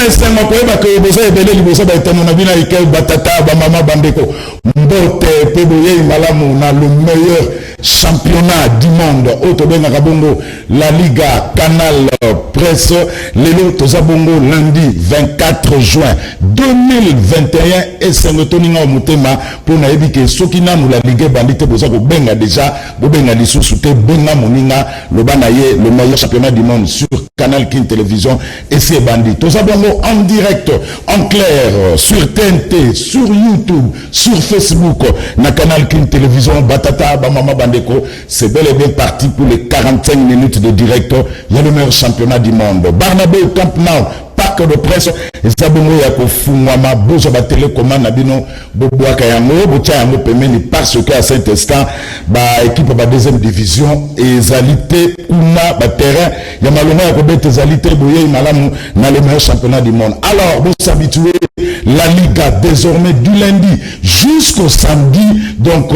Esengo koyeba ke boza ebele liboso ba etano na bina ike batata ba mama bandeko mbote pe boye malamu na le meilleur championnat du monde otobenga kabongo la Liga Canal Presse lelo tozabongo lundi 24 juin 2021 esengo toninga mutema pona ebike soki nanu la Ligue bandite boza ko benga déjà bobenga lisusu te benga moninga lobana ye le meilleur championnat du monde sur Canal King Télévision et c'est bandit tozabongo en direct en clair sur TNT sur YouTube sur Facebook na Canal King Télévision batata ba mama bandeko c'est bel et bien parti pour les 45 minutes de direct il y a le meilleur championnat du monde Barnabé au Camp Nou parc de presse ezabongo ya kofungwama bozo ba télécommande na bino boboaka yango botia yango pemeni parce que à cet instant ba équipe ba deuxième division ezalité kuna ba terrain ya malonga ya kobeta ezalité boye malamu na le meilleur championnat du monde alors vous s'habituez la Liga désormais du lundi jusqu'au samedi donc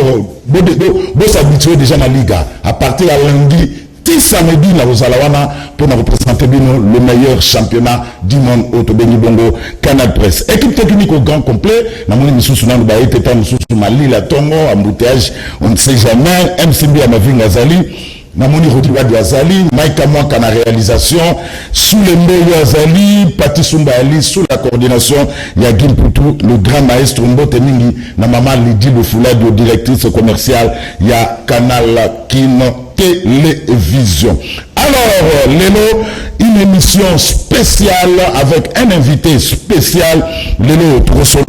vous s'habituez déjà la Liga à partir de lundi samedi na Rozalawana pour nous représenter le meilleur championnat du monde au Tobeni Bongo Canal Presse. Équipe technique au grand complet. Na moni misusu na baye teta misusu Mali la Tongo embouteillage on ne sait jamais MCB à Mavinga Zali. Na moni Rodrigo Azali, Mike Amwaka na réalisation sous les meilleurs Azali, Pati Sumba Ali sous la coordination Yagin Poutou, le grand maestro Mbote Mingi, na maman Lydie Boufoulade, directrice commerciale ya Canal Kino Télévision. Alors, Lélo, une émission spéciale avec un invité spécial, Lélo Trosolo,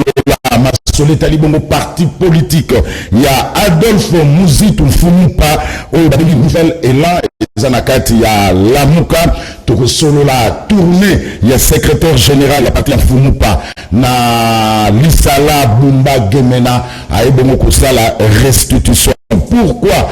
la Talibongo parti politique. Il y a Adolphe Mouzitou Fumupa, au Nouvel Élan, Zanakati, il y a Lamouka, Trosolo la tournée, il y a secrétaire général, la partie Fumupa, na Lissala Bumba Gemena, à Ebongo Kosa, la restitution. Pourquoi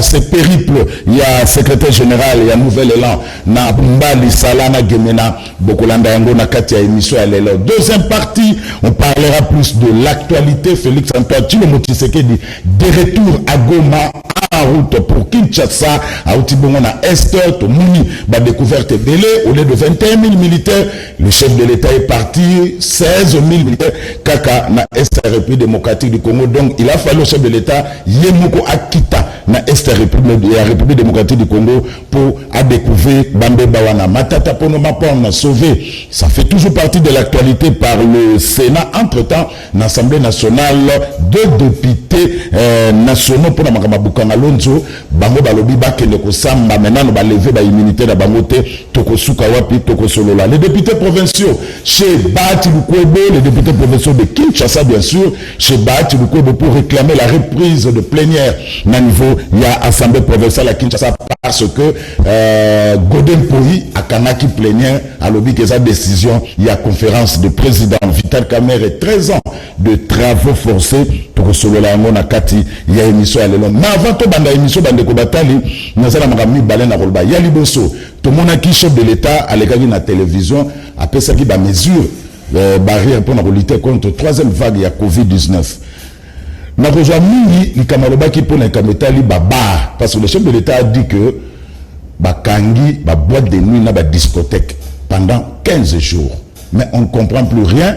ce périple, il y a secrétaire général, il y a nouvel élan, na Mbali Salana Gemena, Bokolanda Yango Nakati à émission à l'élan. Deuxième partie, on parlera plus de l'actualité. Félix Antoine Tshisekedi de retour à Goma en route pour Kinshasa, à Outibongo na Esther, Tomouni, ba découverte délai, au lieu de 21 000 militaires, le chef de l'État est parti, 16 000 militaires, Kaka na Est République démocratique du Congo. Donc il a fallu au chef de l'État, Yemoko Akita na Est République démocratique du Congo pour à découvrir Bambe Bawana. Matata Ponoma on a sauvé. Ça fait toujours partie de l'actualité par le Sénat. Entre-temps, l'Assemblée nationale, deux députés nationaux pour la Makamabukanga Lonzo, Bango Balobi Bakene Kosamba, maintenant on va lever l'immunité de Bangote, Tokosuka Wapi, Tokosolola. Les députés provinciaux, chez Bati Lukwebo, les députés provinciaux de Kinshasa, bien sûr, chez Bati Lukwebo pour réclamer la reprise de plénière. Na niveau, il y a Assemblée provinciale à Kinshasa parce que Godem Poyi a Kanaki plénière à l'objet de sa décision. Il y a conférence de président Vital Kamerhe et 13 ans de travaux forcés. Tokosolola Ngona Kati, il y a émission à l'élan. Mais avant tout, banda émission bande Kobatali, nous allons ramener Balen à Rolba. Il y a Liboso, tout le monde qui chef de l'État à l'écart de la télévision, après ça qui va mesure barrière pour lutter contre la troisième vague, il y a Covid-19. Nous avons mis les Kamaloba qui pour les Kametali Babar, parce que le chef de l'État a dit que Bakangi, boîte de nuit, na discothèque pendant 15 jours. Mais on ne comprend plus rien.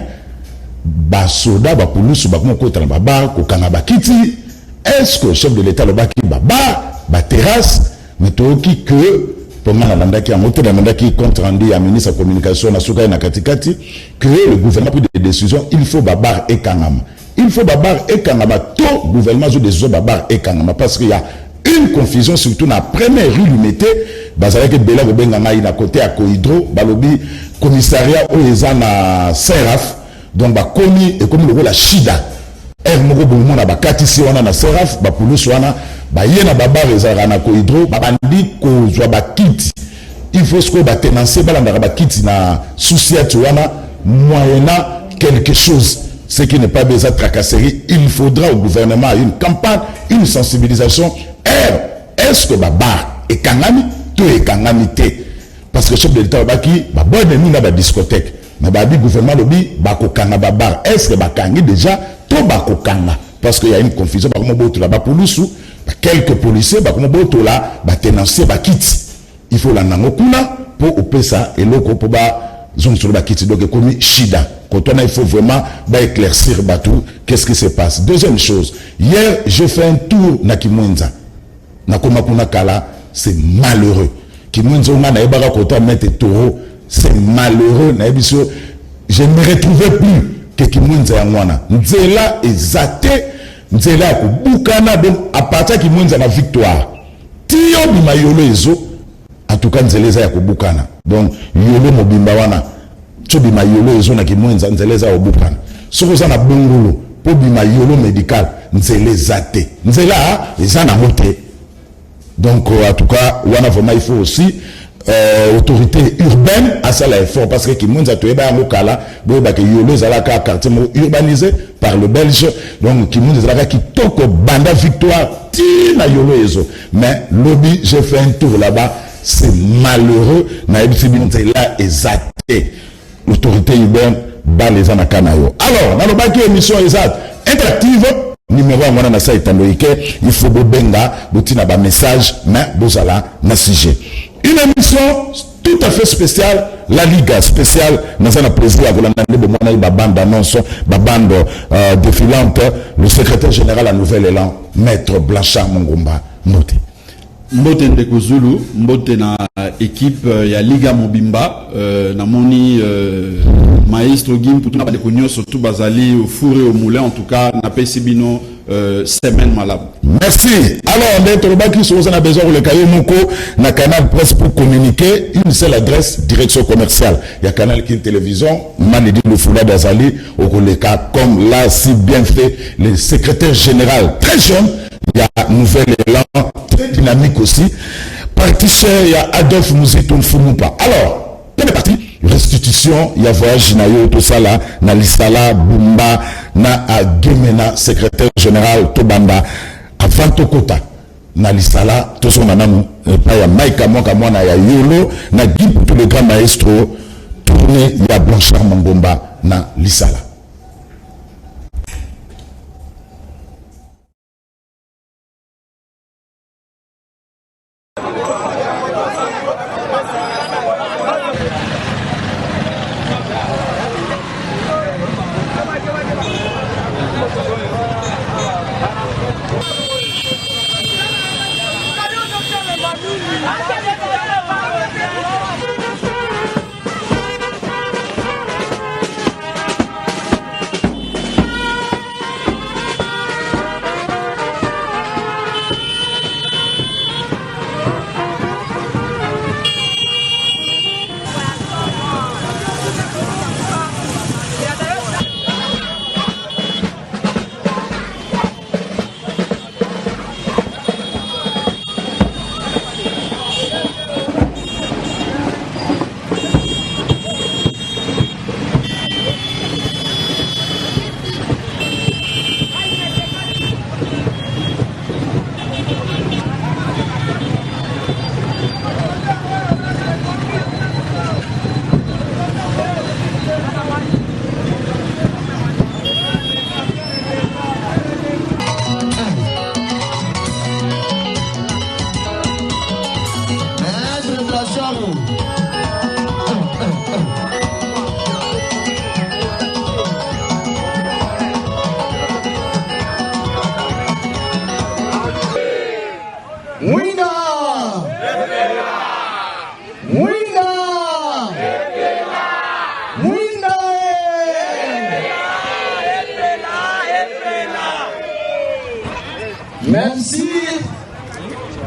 Basoda, Bapouloussou, Bakumokota, Babar, Kokanaba Kiti. Est-ce que le chef de l'État, le Baki, Babar, Baterrasse, mais qui que, pendant la landa qui a monté la landa qui compte rendu à ministre de la communication, na Souka et na Katikati, que le gouvernement a pris des décisions, il faut Babar et Kanama. Il faut Babar et Kanama. Tout gouvernement joue des autres Babar et Kanama parce qu'il y a une confusion surtout na première rue Lumete bazala ke bela kobenga ngai na côté à Kohydro balobi commissariat oyo na Seraf donc ba komi et comme le la Shida moko bomo na bakatisi wana na Seraf ba police wana ba yena baba ezala na Kohydro ba bandi ko zwa ba kiti il faut ce que ba tenancer balanda ba kiti na souciate wana moyennant quelque chose ce qui n'est pas besoin de tracasserie. Il faudra au gouvernement une campagne, une sensibilisation. Est-ce que Baba est kangami? Tout est kangami. Parce que le chef de l'État qui bonne nous dans la discothèque. Mais le gouvernement lobby bako kanga babar. Est-ce que bakangi déjà tout bako kanga? Parce qu'il y a une confusion. Bako moboto là pour nous quelques policiers bako moboto là tenancier bakiti. Il faut la nangokuna pour opérer ça et l'autre pour zone sur bakiti donc comme Shida. Quand on a, il faut vraiment éclaircir tout. Qu'est-ce qui se passe? Deuxième chose, hier, j'ai fait un tour na Kimwenza. Na Komakuna Kala, c'est malheureux. Kimwenza, on a eu un mettre taureau, c'est malheureux. Je ne me retrouvais plus que Kimwenza Yangwana. Nzela est zaté, Nzela Boukana, donc à partir de Kimwenza la victoire. Tio Bima Yolo Ezo, en tout cas Nzela Yako Boukana. Donc, Yolo Mobimba Wana. Tu bima yolo ezo na kimwenza nzeleza obukana soko za na bongolo po bima yolo médical nzeleza te nzela eza na moté donc en tout cas wana vraiment il faut aussi autorité urbaine à ça l'effort parce que kimwenza to eba ngokala bo ba ke yolo za la quartier urbanisé par le belge donc kimwenza za la ki toko banda victoire ti na yolo ezo mais lobby j'ai fait un tour là-bas c'est malheureux na ebisi nzela ezate l'autorité urbaine bat les anakanayo. Alors, dans le bac émission exact interactive, numéro 1 na site Tandoïke, il faut benga, botina ba message, mais bozala na sujet. Une émission tout à fait spéciale, la Liga spéciale, nous avons plaisir à vous l'annoncer, ba bande annonce, ba bande défilante, le secrétaire général à Nouvel-Élan, Maître Blanchard Mongomba, Moté. Mbote ndeko Zulu, mbote na équipe ya Liga Mobimba, na moni maestro Gim pour tout na bandeko nyonso tout bazali au four et au moulin en tout cas na pesibino semaine malade. Merci. Alors d'être le baki sur on a besoin le cahier moko na canal presse pour communiquer une seule adresse direction commerciale. Il y a canal qui télévision, Malidi le Foula d'Azali au Koleka comme là si bien fait le secrétaire général très jeune. Il y a Nouvel-Élan, très dynamique aussi. Parti cher, il y a Adolphe Mouzeton Fumupa. Alors, première partie, restitution, il y a voyage Nayo, tout ça là, na Lissala, Bumba, na Gemena, secrétaire général Tobanda, avant Tokota, na Lissala, tout ça, nanam, il y a Maïka Mokamona, il y a Yolo, na Guy, tout le grand maestro, tourné, il y a Blanchard Mongomba, na Lissala.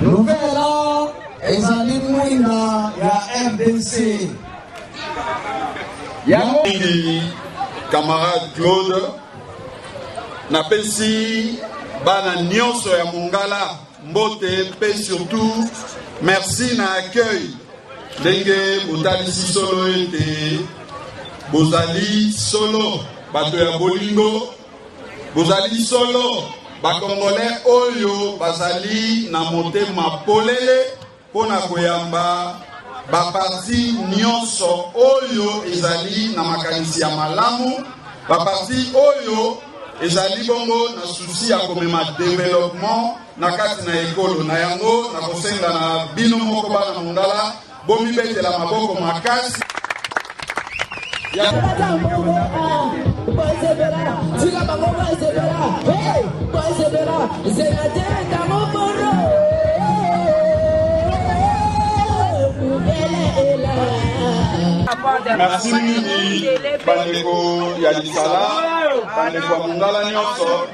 Nouvelle an, ezali mwina ya RDC. Camarade Claude, napesi bana nyonso ya Mongala mbote pe surtout merci na accueil ndenge botalisi solo ete bozali solo bato ya bolingo bozali solo bakongolais oyo bazali na motema polele pona koyamba baparti nyonso oyo ezali na makanisi ya malamu baparti oyo ezali bongo na souci ya komema développement na kati na ekolo na yango na kosenga na bino moko bana Mongala bomibetela maboko makasi merci mingi bandeko ya Lisala bandeko ya Mongala nyonso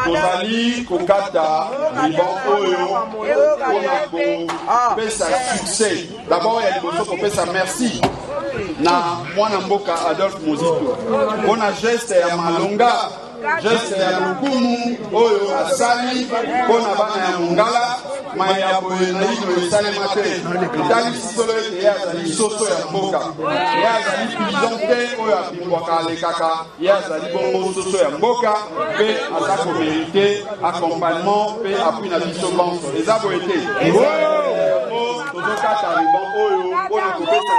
tozali kokata ribon oyo mpona kopesa succès d'abord ya liboso kopesa merci na mwana mboka Adolphe Mozito mpona geste ya malonga geste ya lokumu oyo asali mpona bana ya Mongala maya boye na ino esalema te etalisi solo ete ye azali soso ya mboka ye azali prison te oyo apimbwaka alekaka ye azali bongo soso ya mboka mpe aza komerite accompagnement mpe appui na biso banso eza boye te tozokata ribon oyo mpona kopesa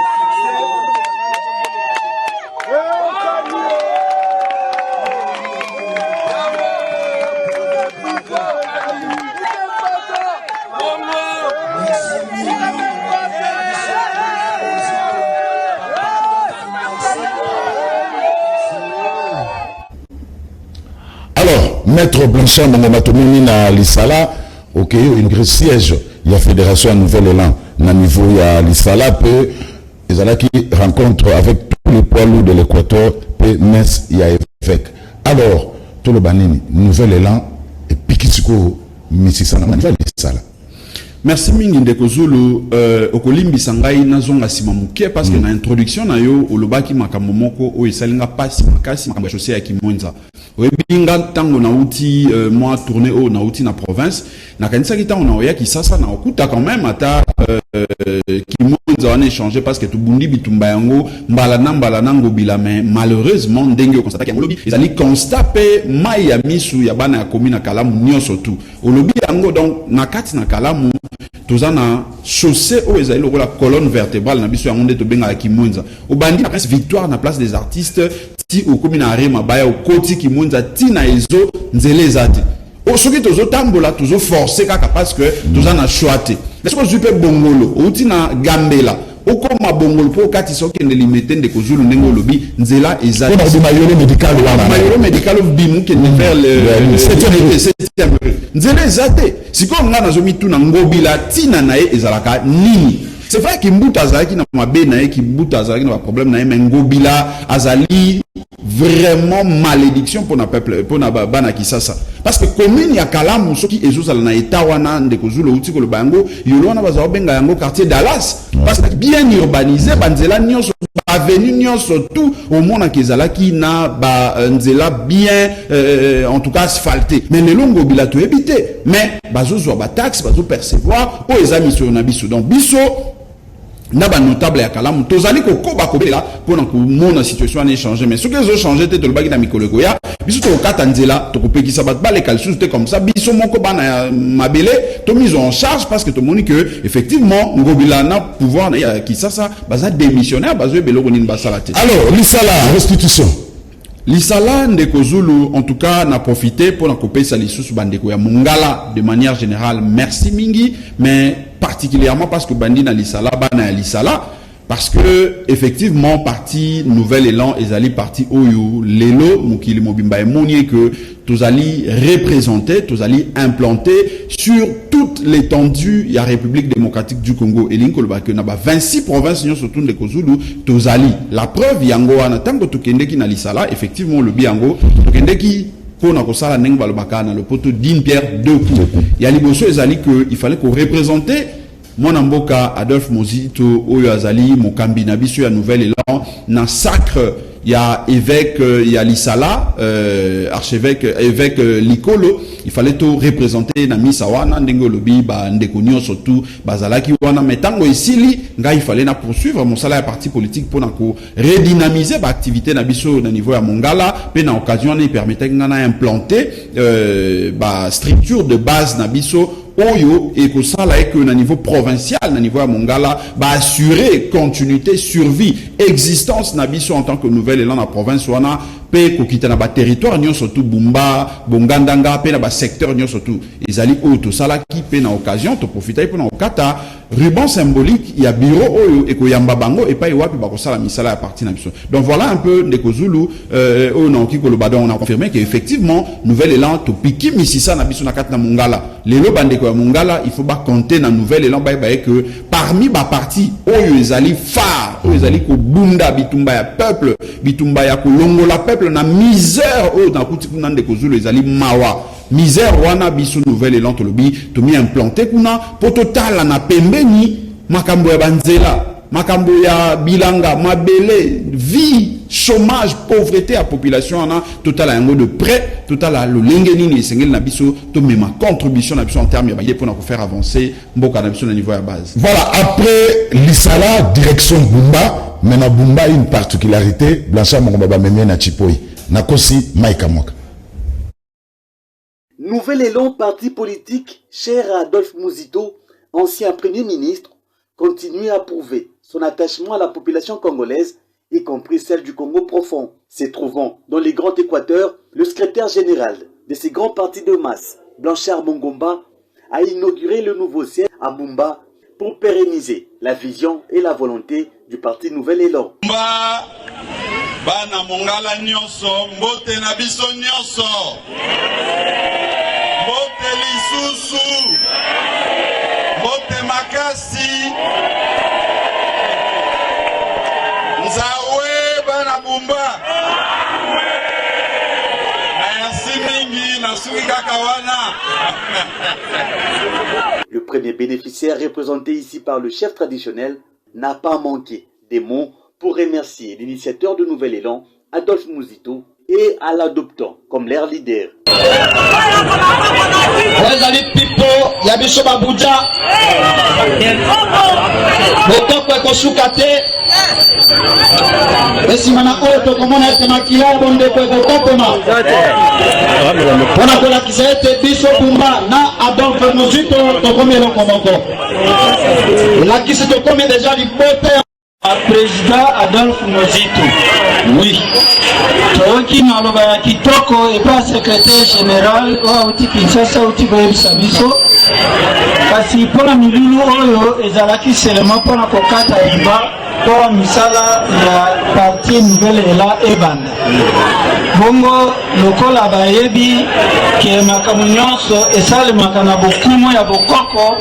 Alors, Maître Blanchard Mongomatomini na Lisala, ok, une siège, il y a Fédération à Nouvel-Élan, na niveau il y a Lisala, peu, ils qui rencontre avec tous les poids lourds de l'Équateur, peu, Metz, il y a évêque. Alors, tout le banini, Nouvel-Élan, et Pikisiko, Mississana, Lisala. Merci mingi ndeko Zulu okolimbi sangai nazonga sima muke parce que na introduction na yo olobaki makambo moko o esalinga pasi makasi makambo ya chaussée ya Kimwenza oyebinga tango na uti moi tourner o na uti na province na kanisa kitango na oya kisasa na okuta quand même ata Kimwenza on échanger parce que tubundi bitumba yango mbala na ngobila mais malheureusement ndenge o constater yango lobi ezali constat pe mai ya misu ya bana ya commune Kalamu nyonso tu olobi yango donc na kati na Kalamu tozana chaussée o ezali la colonne vertébrale na biso yango nde to benga Kimwenza obandi na place victoire na place des artistes ti o commune Arema baya o koti Kimwenza ti na ezo nzele ezati o soki tozo tambola tozo forcer kaka parce que tozana choité est-ce que jupe bongolo o ti na Gambela okoma bongolo po kati soki ne limiter ndeko Zulu ndenge lobi nzela ezati on a du mayolo médical wana mayolo médical bimu qui ne faire le 7e nzela ezate siko nga nazomi tuna ngobila tina na ye ezalaka nini c'est vrai que mbuta azalaki na mabe na ye ki mbuta azalaki na problème na ye mais ngobila azali vraiment malédiction pour na peuple pour na bana kisasa parce que commune ya Kalamu soki ezozala na état wana ndeko Zulu uti ko lo bango yolo wana baza benga yango quartier Dallas parce que bien urbanisé banzela nyonso avenue nyonso tout au monde kezalaki na ba nzela bien en tout cas asphalté mais le longo ngobila to éviter mais bazozwa ba taxe bazo percevoir o ezami sur na biso donc biso na ba notable ya Kalamu tozali ko koba kobela pona ko mona situation a changé mais ce que zo changer te le bagi na mikolo ya biso to kata nzela to kopekisa bat bale calcul te comme ça biso moko bana mabele to mise en charge parce que to moni que effectivement ngobila na pouvoir na ya kisasa baza démissionnaire bazo beloko nini basala te. Alors Lisala restitution Lisala ndeko Zulu en tout cas n'a profité pour na kopesa lisusu bandeko ya Mongala de manière générale merci mingi mais particulièrement parce que bandi na Lisala bana ya Lisala parce que effectivement parti Nouvel-Élan ezali parti oyo lelo mukili mobimba emoni que tozali représenter tozali implanter sur toute l'étendue ya République démocratique du Congo et l'inkolba que na ba 26 provinces nyonso surtout de Kozulu tozali la preuve yango wana tango tokendeki na Lisala effectivement le biango tokendeki pour na kosala ndenge balobaka na le poteau d'une pierre deux coups. Il y a liboso ezali que il fallait qu'on représente mon amboka Adolphe Mozito oyo azali mokambi na biso ya nouvel élan na sacre. Il y a évêque, il y a Lisala, archevêque, évêque Likolo. Il fallait tout représenter na misa wana ndenge lobi ba ndekonyo surtout bazalaki wana metango isili nga il fallait na poursuivre mon salaire parti politique pour na ko redynamiser ba activité na biso na niveau ya Mongala pe na occasion ni permettait ngana implanter ba structure de base na biso oyo et que ça là est que na niveau provincial na niveau ya Mongala ba assurer continuité survie existence na biso en tant que nouvel élan na province wana pe ko kita na ba territoire nyo surtout Bumba Bongandanga pe na ba secteur nyo surtout ezali oyo ça là qui pe na occasion to profiter pour na okata ruban symbolique ya bureau oyo et ko yamba bango et pa wapi ba ko sala misala ya parti na biso. Donc voilà un peu ndeko Zulu oyo na ki ko lo badon on a confirmé que effectivement nouvel élan to piki misisa na biso na kata na Mongala lelo bandeko ya Mongala il faut ba compter na nouvel élan ba que parmi ba parti oyo ezali phare oyo ezali ko bunda bitumba ya peuple bitumba ya ko longola peuple na misère oyo na kuti kuna ndeko Zulu ezali mawa misère wana biso nouvel élan to lobi to mi implanté kuna pototala na pembeni makambo ya banzela makambo ya bilanga mabele vie chômage pauvreté à population ana total à un mot de près total à le lengeni ni sengel na biso to mema contribution na biso en termes ya pour faire avancer mboka na biso na niveau à base. Voilà, après l'Isala direction Bumba, mais na Bumba une particularité Blanchard Mongomba memé na Chipoi nakosi Mike Moka. Nouvel élan parti politique cher à Adolphe Mozito, ancien premier ministre, continue à prouver son attachement à la population congolaise, y compris celle du Congo profond. Se trouvant dans les Grands Équateurs, le secrétaire général de ces grands partis de masse, Blanchard Mongomba, a inauguré le nouveau siège à Bumba pour pérenniser la vision et la volonté du parti Nouvel Élan. Bana Mongala nyonso, mbote na biso nyonso. Mbote lisusu. Mbote makasi. Nzawe bana Bumba. Merci mingi na suki kaka wana. Le premier bénéficiaire représenté ici par le chef traditionnel n'a pas manqué des mots pour remercier l'initiateur de Nouvel Élan, Adolphe Mozito, et à l'adoptant comme leur leader. Président Adolphe Mozito, oui. Toki naloba ya kitoko et pas secrétaire général wa uti Kinshasa uti boyebisa biso. Kasi pona milulu oyo ezalaki seulement pona kokata riba pour misala ya parti Nouvel Élan ebanda. Bongo lokola bayebi ke makambo nyonso esalemaka na bokumu ya bokoko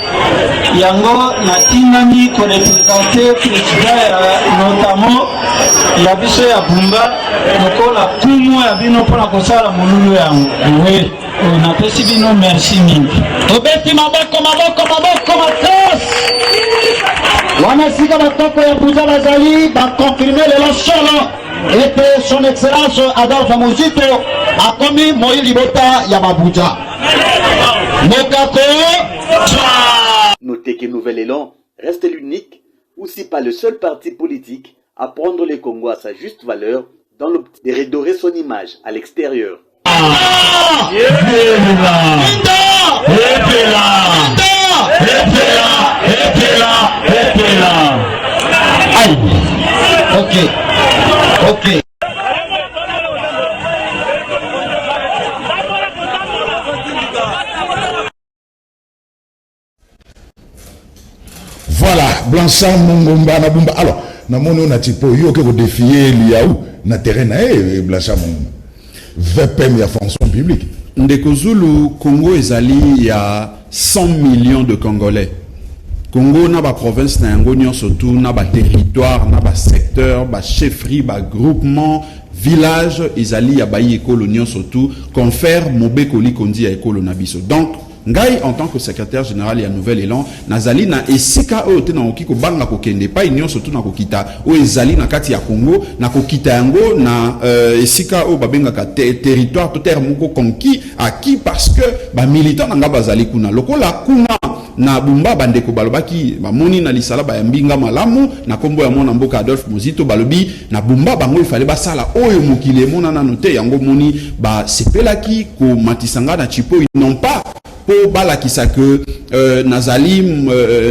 yango natingami korepresente président ya notamment ya biso ya Bumba lokola kumu ya bino mpona kosala molulu yango we napesi bino merci mingi tobeti maboko makasi wana sika batoko ya Buja bazali bakonfirme lelo solo et son excellence Adolphe Mozito a commis Moïse Libota Yamabuja. Notez que Nouvel Élan reste l'unique, ou si pas le seul parti politique à prendre les Congos à sa juste valeur dans l'optique de redorer son image à l'extérieur. Ok. Voilà, Blanchard Mongomba na Bumba. Alors, na mono na tipo yo que vous défiez liaou na terrain na Blanchard Mongomba. VPM ya fonction publique. Ndeko Zulu Congo ezali il y a 100 millions de Congolais. Congo na ba province na yango surtout na ba territoire na ba secteur ba chefferie ba groupement village ezali ya bayi ekolo surtout confère mobekoli kondi ya ekolo na biso. Donc ngai en tant que secrétaire général ya Nouvel Élan nazali na esika oyo te na okiko banga ko kende pa union surtout na kokita o ezali na kati ya Congo na kokita yango na esika oyo babengaka territoire to terre moko conquis acquis parce que ba militant nga bazali kuna lokola kuna na bumba bandeko balobaki bamoni na lisala ba mbinga malamu na kombo ya mona mboka Adolphe Muzito balobi na bumba bango ifale basala oyo mokile mona na note yango moni ba sepelaki ko matisanga na chipo non pas po balakisa que nazali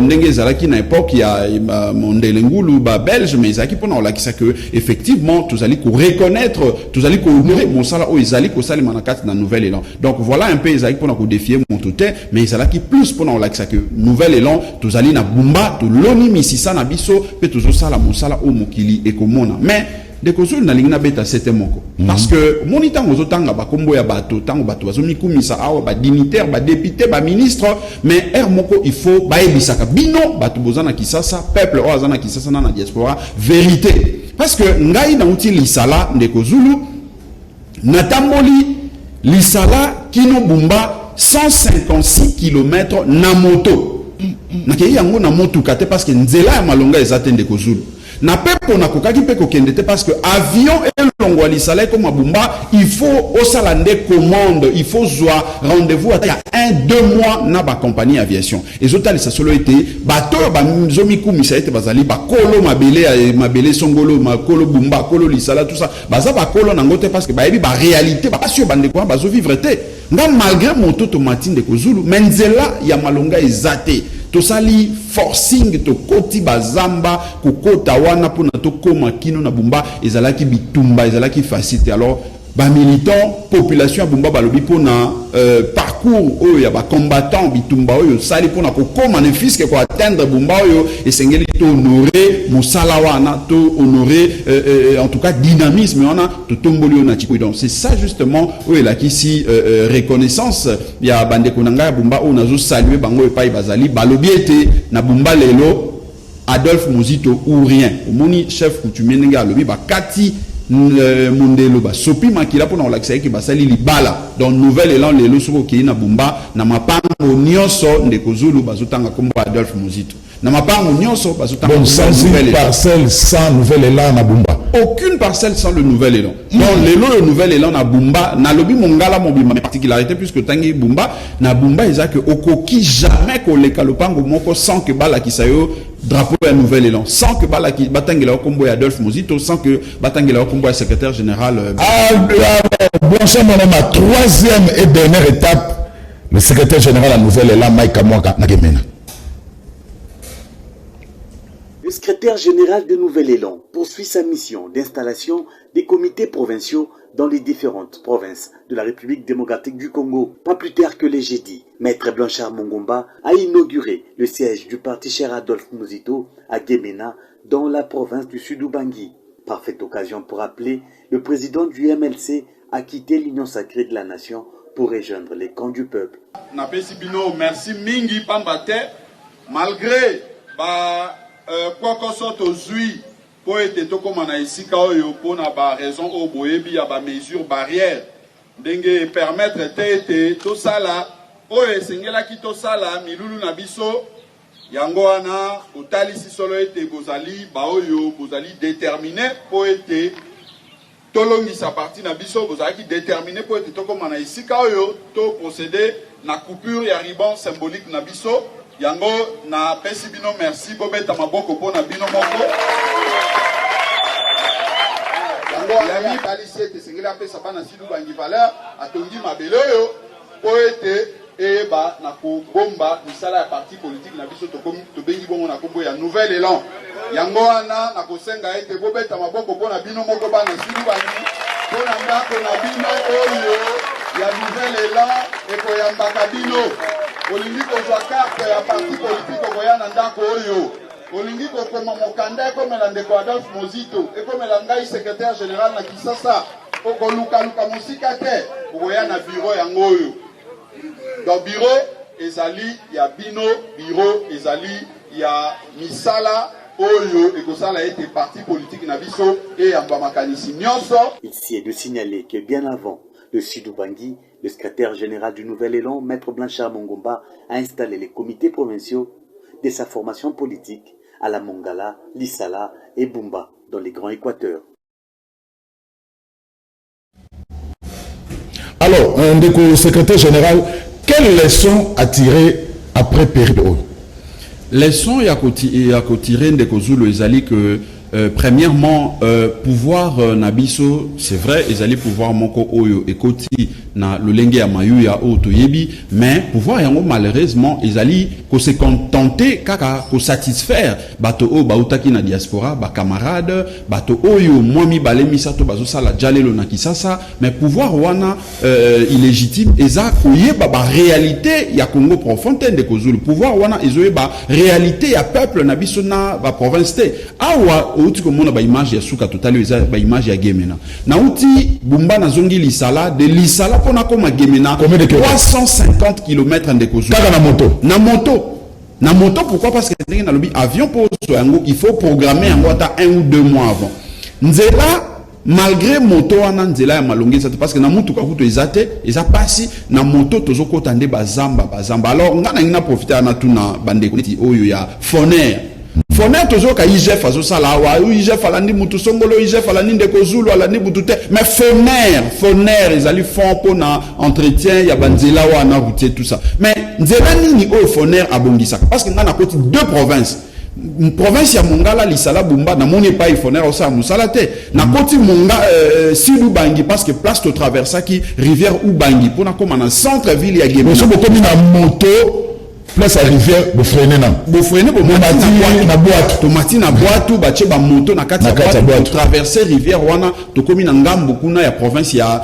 ndenge zalaki na époque ya Mondele Ngulu ba belge mais zaki pona olakisa que effectivement tous allez ko reconnaître tous allez ko honorer mon sala o ezali ko sali manakati na Nouvel Élan. Donc voilà un peu ezali pona ko défier mon tout mais ezalaki plus pona olakisa que Nouvel Élan tous allez na bumba to loni misisa na biso pe toujours sala mon sala o mokili e komona mais de kozulu na lingina beta sete moko parce que monita ngozo tanga ba kombo ya bato tango bato bazomi kumisa awa ba dignitaire ba député ba ministre mais moko il faut ba ebisaka bino bato bozana kisasa peuple o azana kisasa na diaspora vérité parce que ngai na uti lisala de kozulu natamboli lisala kino bumba 156 km na moto nakei yango na moto kate parce que nzela ya malonga ezate de kozulu na pepo na kokaki pe kokendete parce que avion et longwa lisala comme abumba il faut osalande commande il faut joa rendez-vous à 1-2 mois na ba compagnie aviation et zotali sa solo été bato ba zomi kumisa ete bazali ba kolo mabele songolo makolo bumba kolo lisala tout ça baza ba kolo na ngote parce que ba yebi ba réalité ba sur bande ko bazo vivre te nga malgré mon toto matine de kozulu menzela ya malonga ezate to sali forcing to koti bazamba kokota wana pona to koma kino na bumba ezalaki bitumba ezalaki facilité alors ba militant population bumba balobi pona parcours oyo ya ba combattant bitumba oyo sali pona kokoma ne fiske ko atteindre bumba oyo esengeli to honorer mosala wana to honorer en tout cas dynamisme wana to tomboli na chiko donc c'est ça justement oyo la kisi reconnaissance ya bande konanga ya bumba oyo nazo saluer bango epai bazali balobi ete na bumba lelo Adolphe Muzito ou rien omoni chef coutumier nga lobi ba kati Mondelo ba sopi makila pona olakisa ki basali libala donc Nouvel Élan lelo soko ki na bumba na mapango nyonso ndeko Zulu bazotanga kombo Adolphe Muzito na mapango nyonso bazotanga bon sans une parcelle sans Nouvel Élan na bumba aucune parcelle sans le Nouvel Élan donc lelo le Nouvel Élan na bumba na lobi mongala mobima particularité puisque tangi bumba na bumba ezaka okoki jamais ko leka lopango moko sans que bala kisayo drapeau à Nouvel Élan sans que Batangela Okombo et Adolphe Muzito sans que Batangela Okombo est secrétaire général Blanchard ma troisième et dernière étape le secrétaire général à Nouvel Élan Mike Kamwaka Nagemena. Le secrétaire général de Nouvel Élan poursuit sa mission d'installation des comités provinciaux dans les différentes provinces de la République démocratique du Congo. Pas plus tard que les jeudis, Maître Blanchard Mongomba a inauguré le siège du parti cher Adolphe Muzito à Gemena, dans la province du Sud-Ubangi. Parfaite occasion pour rappeler, le président du MLC a quitté l'Union sacrée de la nation pour rejoindre les camps du peuple. Merci Mingi Pambate, malgré quoi qu'on soit aux huiles, pour être comme on a ici, pour na raison au boébi, à ba mesure barrière, dengue permettre tout ça là, pour essayer la qui tout ça là, milulu na biso, yangoana, otali si solo ete bozali, baoyo bozali déterminé pour être tolongi sa partie na biso, bozali déterminé pour être comme on a ici, to procéder na coupure ya ruban symbolique na biso. Yango na pesi bino merci bobeta maboko pona bino moko. Yango yami balisi ete sengela pesa bana sidu bangi valeur atongi mabele oyo po ete eba na ko bomba misala ya parti politique na biso to bengi bongo na kombo ya Nouvel Élan. Yango wana na kosenga ete bobeta maboko pona bino moko bana sidu bangi pona ndako na bino oyo ya Nouvel Élan eko ya mbaka bino. Olingi kozwa carte ya parti politique okoyana ndako oyo. Olingi kokoma mokanda ekomela ndeko Adolphe Muzito ekomela ngai secrétaire général na Kisasa okoluka musika te okoyana bureau yango oyo. Dans bureau ezali ya bino bureau ezali ya misala oyo ekosala ete parti politique na biso et ya makanisi nyonso. Ici est de signaler que bien avant le Sidou Bangui, le secrétaire général du Nouvel Élan, Maître Blanchard Mongomba, a installé les comités provinciaux de sa formation politique à la Mongala, Lissala et Bumba dans les Grands Équateurs. Alors, un secrétaire général, quelles leçons a tiré après période? Leçons ya tirer de Kozulu ezali que premièrement pouvoir nabiso c'est vrai ezali pouvoir moko oyo ekoti na lolenge ya mayu ya otoyebi mais pouvoir yango malheureusement ezali ko se contenter kaka ko satisfaire bato o bautaki na diaspora ba camarades bato oyo mwami balemi sato bazo sala jalelo na kisasa mais pouvoir wana illégitime eza koyeba ba réalité ya Congo Profontaine de Kozulu pouvoir wana ezoyeba réalité ya peuple nabiso na ba province te awa outi komona ba image ya suka totali eza ba image ya Gemena na outi Bumba na zongi Lisala de Lisala pona koma Gemena 350 km de Kozulu na moto pourquoi parce que dans le avion pour yango il faut programmer yango ata 1 ou 2 mois avant nzela malgré moto wana nzela ya malongi parce que na mutuka kuto ezate eza pasi na moto tozokota nde bazamba alors ngana ngina profiter na tuna bandeko neti oyo ya Foner toujours ka IGF azo sala wa IGF alandi mutu songolo IGF alandi ndeko Zulu alandi butute mais Foner ezali fond pour na entretien ya banzela wana routier tout ça mais nzela nini o Foner abongisa parce que ngana koti deux provinces province ya Mongala Lisala Bumba na moni pa Foner au sa musala te na koti Monga Sidou Bangui parce que place to traversa qui rivière Ubangi pour na comme na centre ville ya Gemena so bokomi na moto place à rivière bofrene na tomati na boîte bache ba moto na kati ya boîte traverser rivière wana to komi na ngambo kuna ya province ya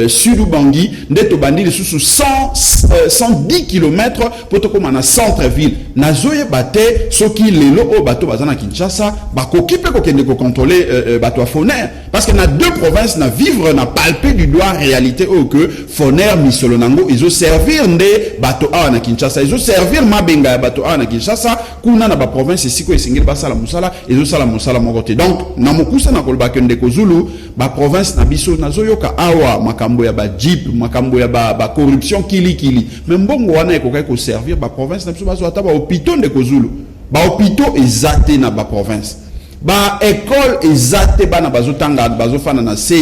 Sidou Bangui nde to bandi lisusu 110 km pour to koma na centre ville na zoye bate soki lelo o bato bazana Kinshasa ba kokipe ko kende ko contrôler bato a Foner parce que na deux provinces na vivre na palper du doigt réalité o que Foner misolo nango izo servir nde bato a na Kinshasa izo servir mabenga ya bato a na Kinshasa kuna na ba province siko esengeli basala musala ezo sala musala mokote donc na mokusa na kolba kende ko Zulu ba province na biso na zoyoka awa makambo ya ba jeep makambo ya ba corruption kili mais mbongo wana ekokai ko servir ba province na biso bazo ata ba hôpitaux de ko Zulu ba hôpitaux ezate na ba province ba école ezate bana bazotanga bazofana na se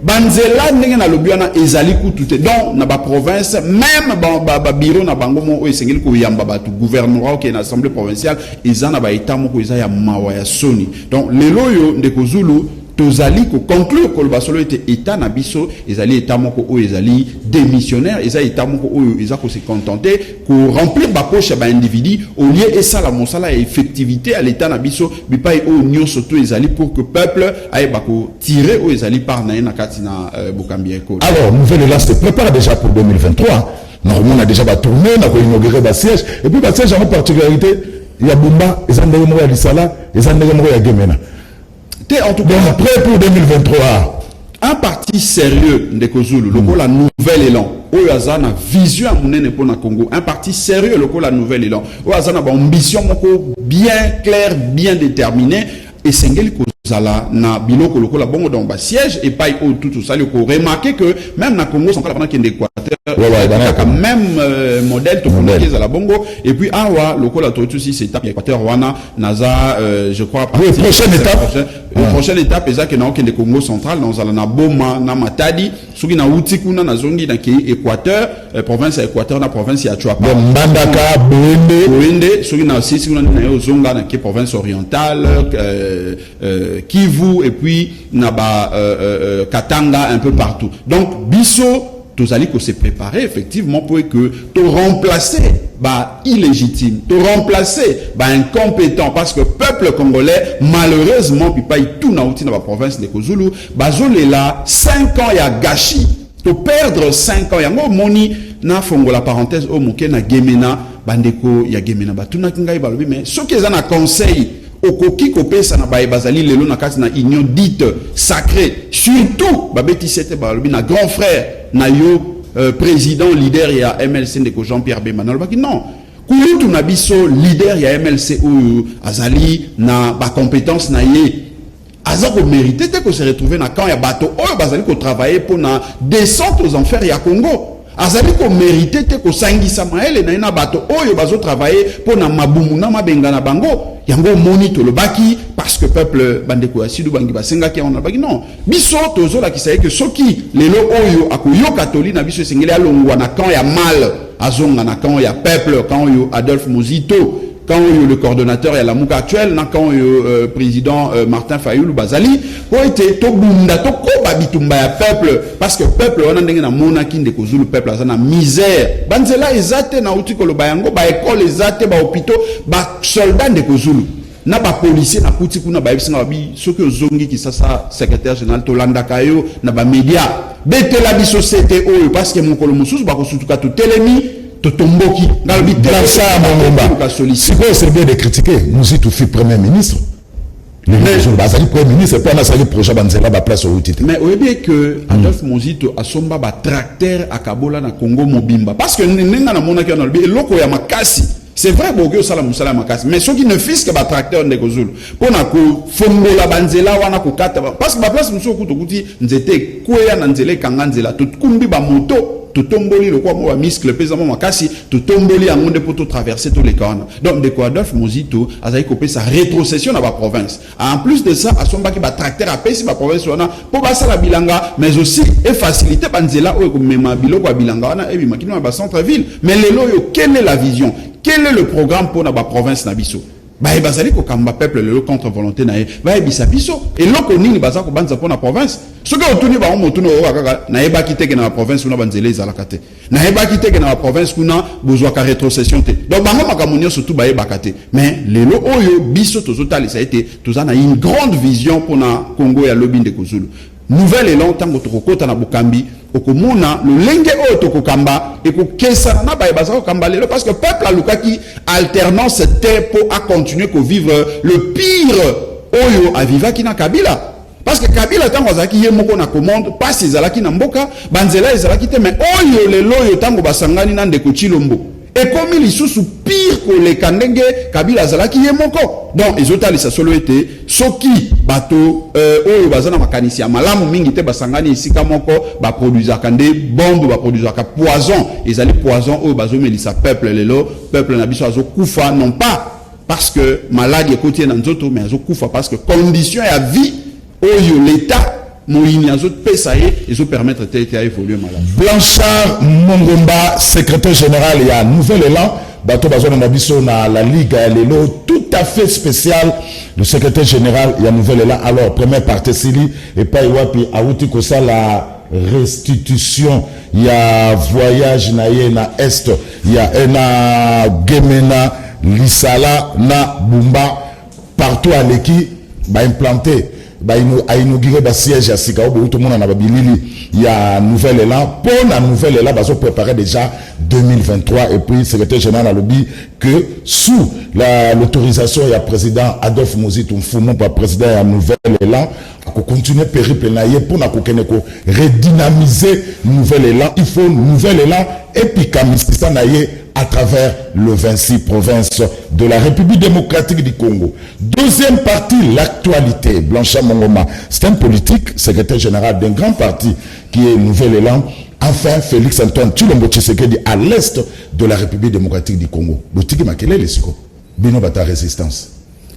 banzela ndenge na lobiana ezali kutute donc na ba province même ba bureau na bango mo esengeli ko yamba batu gouvernorat qui na assemblée provinciale ezana ba état moko eza ya mawa ya soni donc lelo yo ndeko Zulu tozali ko conclure ko basolo était état na biso ezali état moko o ezali démissionnaire eza état moko o eza ko se contenter ko remplir ba poche ba individu au lieu et ça la monsala et effectivité à l'état na biso bipai o nyo surtout ezali pour que peuple aille ba ko tirer o ezali par na kati na Bokambi Eko. Alors Nouvel Élan se prépare déjà pour 2023. Normalement on a déjà ba tourner on a ko inaugurer ba siège et puis ba siège en particularité il y a Bumba ezandenge mo ya Lisala ezandenge mo ya Gemena. En tout cas, prêt pour 2023. Un parti sérieux de Kozulu, le la Nouvel Élan, Oyazana vision à monene pour na Congo, un parti sérieux le la Nouvel Élan, Oyazana ambition bien claire, bien déterminée et sengeli kozala na biloko lokola bongo dans ba siège et pas tout ça le ko remarquer que même na Congo sont pas pendant qu'il Équateur même modèle to connaître la bongo et puis awa lokola to aussi c'est étape Équateur wana naza je crois prochaine étape eza que na okende Congo central dans la Boma na Matadi soki na utikuna na zongi na ki Équateur province Équateur na province ya Chuapa Mbandaka Boende soki na sisi kuna na yo zonga na ki province orientale Kivu et puis Naba Katanga un peu partout. Donc biso tous allez que se préparer effectivement pour que te remplacer bah illégitime, te remplacer bah incompétent parce que peuple congolais malheureusement puis pas tout na outi dans la province de Kozulu bah zolé là 5 ans ya gâchis te perdre 5 ans ya ngo moni na fongo la parenthèse au moké na Gemena bandeko ya Gemena bah tout na kingai balobi mais ce qui est un conseil okoki kopesa na baye bazali lelo na kati na union dite sacrée surtout babeti sete balobi na grand frère na yo président leader ya MLC ndeko Jean-Pierre Bemba na lobaki non kulutu na biso leader ya MLC ou azali na ba compétence na ye aza ko mériter te ko se retrouver na camp ya bato oyo bazali ko travailler pour na descente aux enfers ya Congo. Azali ko mériter te ko sangisa maele na ina bato oyo bazo travailler pour na mabumu na mabenga na bango yango moni to lobaki parce que peuple bandeko ya sidu bangi basenga ki on baki non biso tozo la kisaye que soki lelo oyo akoyo catholique na biso sengeli alongwa na camp ya mal azonga na camp ya peuple camp yo Adolphe Muzito quand le coordonnateur et la mouka actuelle, quand le président Martin Fayoulou Bazali, pour être tout bunda, tout koba bitumba ya peuple, parce que peuple on a ndenge na monaki de kozulu le peuple a na misère. Banzela ezate na uti ko lo bayango ba école ezate ba hôpitaux ba soldats de kozulu. Na ba policier na kuti kuna ba bisinga bi soki ozongi ki sasa secrétaire général Tolanda Kayo na ba média. Bete la bi société oyo parce que mon kolo mususu ba ko sutuka to telemi Totomboki, dans le c'est quoi c'est bien de critiquer Muzito fut premier ministre. Le premier ministre, puis on a sali projet Banzela ba place au titre. Mais vous bien que Adolphe Muzito a somba ba tracteur à Kabola na Congo Mobimba parce que nenga na monaki na le loko ya makasi. C'est vrai bogo sala musala makasi mais ceux qui ne fisque ba tracteur ndeko pour na ko fongola Banzela wana ko kata parce que ba place muso ko to kuti nzete koya na nzele kanganzela to kumbi ba moto totomboli le quoi moi muscle pesamment makasi totomboli à monde pour tout traverser tous les cornes donc de quoi Adolphe Muzito a coupé sa rétrocession dans la province en plus de ça à son baki ba tracteur à pesi ba province wana pour basa la bilanga mais aussi et faciliter banzela o ko mema biloko bilanga wana et bimakino ba centre ville mais lelo yo quelle est la vision quel est le programme pour la province na biso ba bazali ko kamba peuple le contre volonté na ba bisa biso et loko nini baza ko banza pour la province ce que otuni ba motuni o kaka na eba kiteke na province una banzele za la kate na eba kiteke na province kuna bozwa ka rétrocession te donc bango makamunyo surtout ba eba kate mais lelo oyo biso tozotali ça a été tozana une grande vision pour na Congo ya lobby de Kozulu nouvelle élan tango tokokota na Bukambi okomona le lenge oyo tokokamba ekokesana na ba eba za kokamba lelo parce que peuple alukaki alternance te pour à continuer ko vivre le pire oyo avivaki na Kabila. Parce que Kabila tango azaki ye moko na commande passe ezalaki na mboka banzela ezalaki te mais oyo lelo yo tango basangani na ndeko Chilombo et comme lisusu pire que les kandenge Kabila azalaki ye moko donc ezotalisa solo ete soki bato oyo bazana makanisi ya malamu mingi te basangani isika moko ba produire kande bombe ba produire ka poison ezali poison oyo bazomelisa peuple lelo peuple na biso azokufa non pas parce que maladie ekotie na nzoto mais azokufa parce que condition ya vie oyo l'état moyini azo pesaye et zo permettre à évoluer malade. Blanchard Mongomba, secrétaire général il y a nouvel élan bato bazona na biso na la ligue lelo tout à fait spécial le secrétaire général il y a nouvel élan alors première partie sili et pas wapi awuti ko ça la restitution il y a voyage na ye na est il y a na Gemena Lisala na Bumba partout à l'équipe ba implanté a inauguré le siège à Sikaobo, tout le monde en a babilili. Il y a un nouvel élan. Pour la nouvelle élan, ils ont préparé déjà 2023. Et puis, le secrétaire général a lobby que sous l'autorisation, il y a le président Adolphe Muzito, pour président, il y a un nouvel élan. Pour continuer périple pour redynamiser le nouvel élan. Il faut un nouvel élan. Et puis, Kamistisa naye à travers le 26 provinces de la République démocratique du Congo. Deuxième partie, l'actualité. Blanchard Mongoma, c'est un politique, secrétaire général d'un grand parti qui est Nouvel Élan. Enfin, Félix Antoine Tshilombo Tshisekedi à l'est de la République démocratique du Congo. Botiki makele lesiko. Bino bata résistance.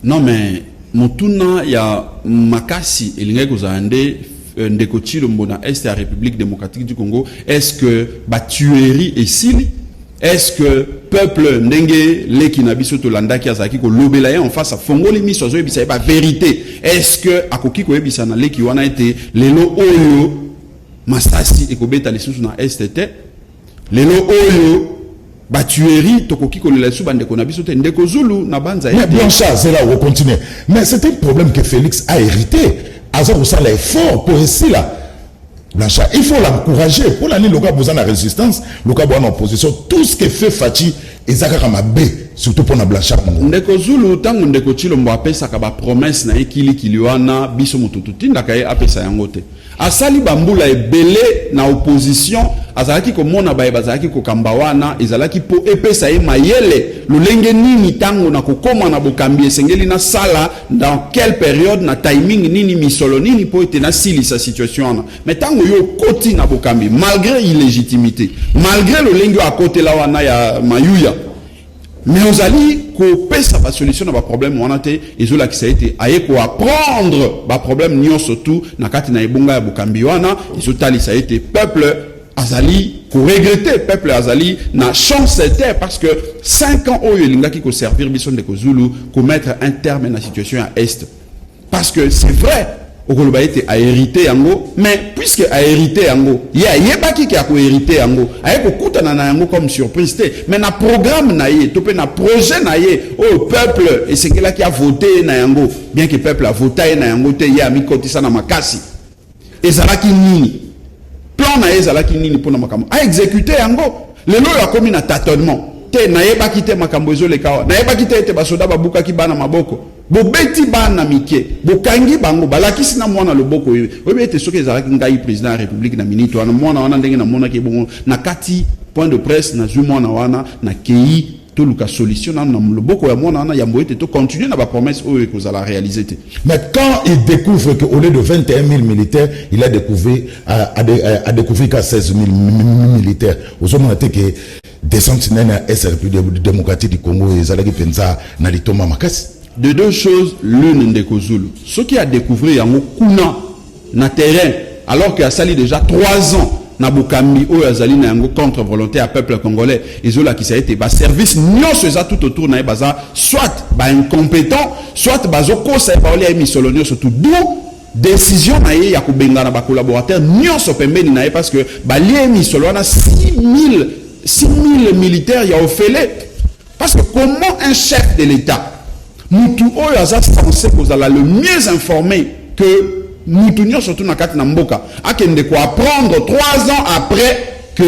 Non mais motuna ya makasi elinga kozande ndeko Tshilombo na est de la République démocratique du Congo. Est-ce que ba tuerie et sili? Est-ce que peuple ndenge leki na biso to landa ki azaki ko lobela en face à fongoli miso zo ebisa ba vérité? Est-ce que akoki ko ebisa na leki wana ete lelo oyo masasi ekobeta lisusu na STT lelo oyo ba tuerie tokoki ko lela su bande ko na biso te ndeko Zulu na banza mais bien ça c'est là où on continue mais c'est un problème que Félix a hérité azako ça l'effort pour ici là. Blanchard, il faut l'encourager. Pour l'année, le gars besoin de la résistance, le gars besoin d'opposition. Tout ce que fait Fachi, et Zakara B, surtout pour la Blanchard. Ndeko Zulu, tango ndeko Tshilombo apesa kaba promesse na ekili kiliwana biso mutututi ndakaye apesa yangote. Asali bambula ebele na opposition azalaki ko mona baye bazalaki ko kambawana ezalaki po epesa ye mayele lolenge nini tango na kokoma na bokambi esengeli na sala dans quelle période na timing nini misolo nini po ete na sili sa situation. Mais tango yo koti na bokambi malgré illégitimité, malgré lolenge a côté la wana ya mayuya, mais ozali ko pesa ba solution na ba problème wana te ezola ki ça été aye ko apprendre ba problème nyonso tout na kati na ebonga ya bokambi wana ezotali ça été peuple azali ko regretter peuple azali na chance était parce que 5 ans oyo lingaki ko servir biso de ko Zulu ko mettre un terme na situation à est parce que c'est vrai okoloba ete a hérité yango mais puisque a hérité yango yebaki ki a ko hérité yango aye ko kutana na yango comme surprise te mais na programme na ye to pe na projet na ye au peuple esengela ki a voté na yango bien que peuple a voté na yango te ye ami kotisa na makasi ezalaki nini plan na ye ezalaki nini pona makambo a exécuter yango lelo ya komi na tâtonnement te na yebaki te makambo ezoleka na yebaki te ete basoda babukaki bana maboko bobeti bana mike bokangi bango balakisi na mwana loboko oyebi ete soki ezalaki ngai président ya république na minute wana mwana wana ndenge namonaki bongo na kati point de presse nazwi mwana wana na kei toluka solution na loboko ya mwana wana yambo ete to continuer na ba promesse oyo ekozala réaliser te. Mais quand il découvre qu'au lieu de 21 000 militaires il a découvert a découvert qu'à 16 000 militaires aux hommes que des sentinelles na République démocratique du Congo ezalaki penza na litoma makasi. De deux choses, l'une ndeko Zulu. Ce qui a découvert yango kuna na terrain, alors qu'il a sali déjà 3 ans na bokambi o yazali na yango contre volonté à peuple congolais, izola qui ça a été ba service nyonso eza tout autour na baza soit ba incompétent, soit bazo kosa ba oli misolo nyonso tout d'où décision na ye ya ko benga na ba collaborateur nyonso pembeni na ye parce que ba lié misolo na 6000 militaires ya ofele parce que comment un chef de l'État Moutou oyo aza censé kozala le mieux informé que Moutou nyo surtout na kati na mboka akende ko apprendre 3 ans après que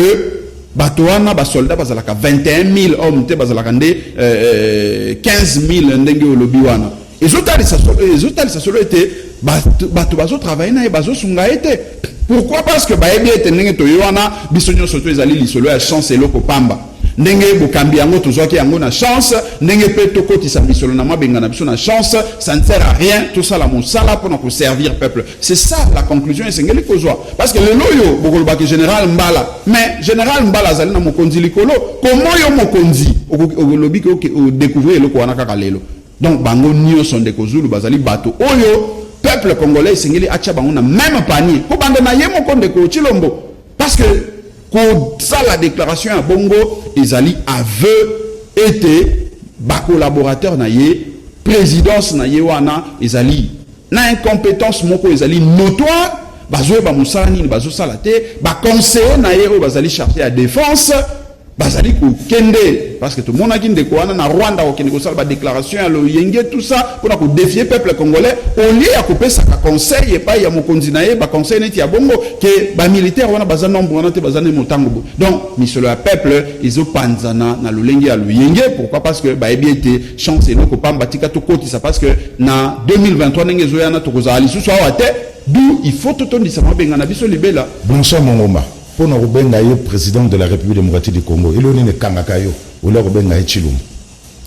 batoana ba soldats bazalaka 21 000 hommes te bazalaka nde 15 000 ndenge olobi wana ezotali sa solo ete bato bazo travailler na bazo sunga ete pourquoi parce que baebi ete ndenge to wana biso nyo surtout ezali lisolo ya chance eloko pamba ndenge bokambi yango tozwaki yango na chance ndenge pe tokotisa misolo na mabenga na biso na chance ça ne sert à rien tout ça la mosala pour nous servir peuple c'est ça la conclusion esengeli kozwa parce que le loyo bokoloba ke général Mbala mais général Mbala azali na mokonzi likolo comment yo mokonzi okolobi ke découvrir eloko wana kaka lelo donc bango nyonso ndeko Zulu bazali bato oyo peuple congolais esengeli acha bango na même panier ko bande na ye moko ndeko Chilombo parce que quand ça la déclaration à Bongo ezali aveu était ba collaborateur na ye présidence na ye wana ezali na incompétence moko ezali notoire bazo ba musani bazo salate ba conseiller na ye bazali chargé à défense bazali ko kende parce que tout le monde a dit que na Rwanda au Kenya ko ba déclaration à lo yenge tout ça pour ko défier peuple congolais au lieu ya couper ça conseil et pas ya mokonzi na ye ba conseil neti ya bongo que ba militaire wana baza nombre wana te baza ne motango donc misolo ya peuple izo panzana na lo lenge ya lo yenge pourquoi parce que ba ebiete chance no ko pamba tika to koti ça parce que na 2023 ndenge zo yana to ko za ali susu awate d'où il faut to ndisa mabenga na biso libela Bonsoir Mongomba pour nous rebenga yo président de la République démocratique du Congo il on ne kangaka yo ou le rebenga Chilombo.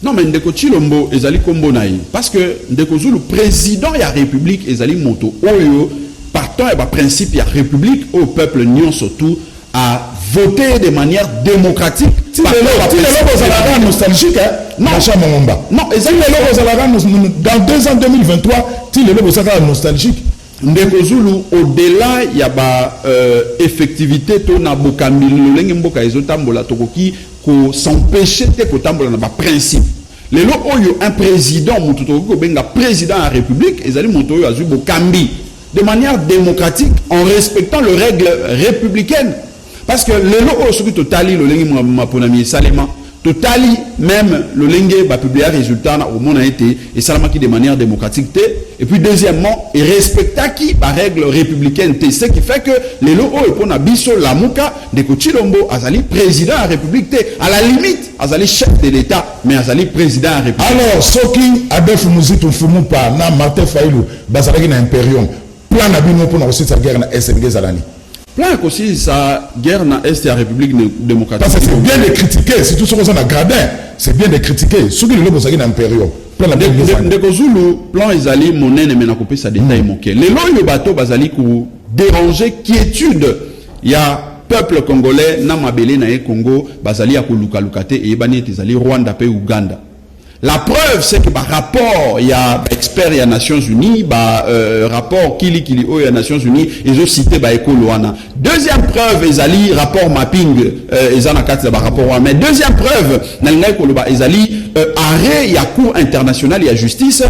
Non mais ndeko Chilombo ezali kombo na ye parce que ndeko Zulu président ya république ezali moto oyo partant et ba principe ya république au peuple nyonso surtout à voter de manière démocratique. Si le logo zalaka nostalgique non Mongomba. Non, ezali le logo zalaka dans 2 ans 2023, si le logo zalaka nostalgique ndeko Zulu au-delà ya ba effectivité to na bokambi lolenge mboka ezotambola tokoki ko s'empêcher te ko tambola na ba principe lelo oyo un président mutu tokoki ko benga président de la république ezali mutu oyo azu bokambi de manière démocratique en respectant les règles républicaines parce que lelo oyo soki totali lolenge maponami salema totali même le lenge va publier résultat au monde a été et salamaki de manière démocratique et puis deuxièmement et respecta qui par règle républicaine ce qui fait que les lots et pour nabiso la muka de Chilombo azali président de la république à la limite azali chef de l'état mais azali président de la république. Alors soki Adolphe Muzitu fumu pa na Martin Fayulu bazalaki na imperium plan na bino pour na aussi sa guerre na SNG zalani Plan aussi sa guerre na est la République démocratique. Parce que c'est bien de critiquer, surtout sur un gradin, c'est bien de critiquer. Ceux qui le font dans un période. Ndeko Zulu, plan ezali monene mena couper sa détail moqué. Les lois le bateau bazali pour déranger quiétude. Il y a peuple congolais na mabele na Congo bazali ya koluka lukate et bani ezali Rwanda pe Uganda. La preuve, c'est que par rapport, il y a expert, il y a Nations Unies, rapport Kili il y a Nations Unies, ils ont cité Loana. Deuxième preuve, ils rapport mapping, ils ont rapport. Mais deuxième preuve, ils arrêt, il y a cour internationale, il y a justice,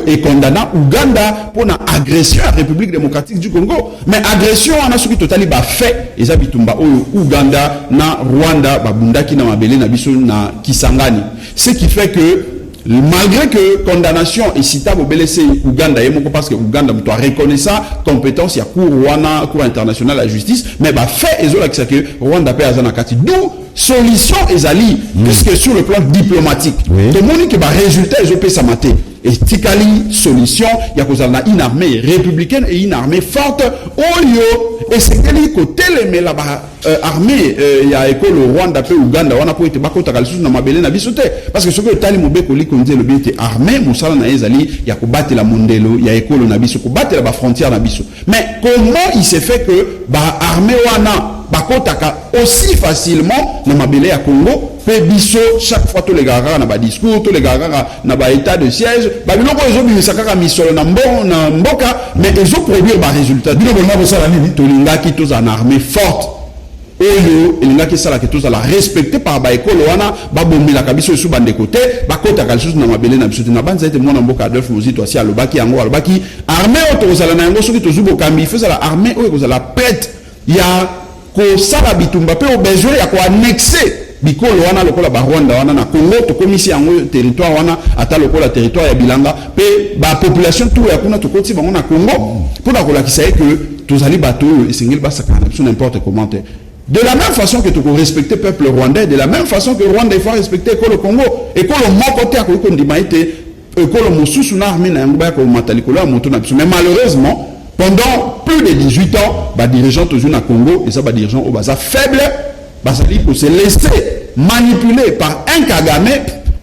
et condamnant Uganda pour une agression à la République démocratique du Congo. Mais agression, on a ce qui totalement fait, ils habitent Uganda, na Rwanda, Bundaki, na Mabele, na Biso, na Kisangani. Ce qui fait que malgré que condamnation est citable au BLC Uganda, parce que Uganda doit reconnaître ça, compétence, il y a cour internationale à la justice, mais fait que Rwanda paie à Zanakati. D'où solution ezali, puisque sur le plan diplomatique, tout le monde qui va résultat, ils ont payé sa maté. Et Tikali, solution, il y a une armée républicaine et une armée forte. Au lieu, et c'est quel côté mais là-bas, armée, il y a école au Rwanda, peu Uganda, on a pas été bako takalsus na mabele na bisote. Parce que ce que Tali Mobeko li konde le bien était armée, Moussala na ezali, il y a combattre la mondelo, il y a école na biso, combattre la frontière na biso. Mais comment il s'est fait que, armée wana, bakotaka aussi facilement na mabele ya Congo, Pébiso, chaque fois tous les gars na ba discours, tous les gars na ba état de siège, ba biloko ezo bimisaka misolo na mboka, mais ezo produire ba résultat. Biloko na bo sala nini? Tolinga ki tous en armée forte. Oyo, elinga ki sala ki tous la respecté par ba ekolo wana, ba bombila kabiso sous bande côté, ba kota kalsus na mabele na biso na banza ete mwana mboka Adolphe Mozito asi alobaki yango alobaki armée otozala na yango soki tozubo kambi faisait la armée oyo kozala prête ya ko sala bitumba pe au besoin ya ko annexer bikolo wana lokola ba Rwanda wana na Congo to komisi yango territoire wana ata lokola territoire ya Bilanga pe ba population tout ya kuna to koti bango na Congo pour na kola kisaye que tozali bato esengeli ba sakana sur n'importe comment. De la même façon que tu peux respecter le peuple rwandais, de la même façon que Rwanda il faut respecter le Congo et que le mot côté à côté que le mosusu na armée na ngba ko matalikolo a moto na biso. Mais malheureusement pendant plus de 18 ans, les dirigeants toujours na Congo et ça les dirigeants au basa faible, basali pour se laisser manipuler par un Kagame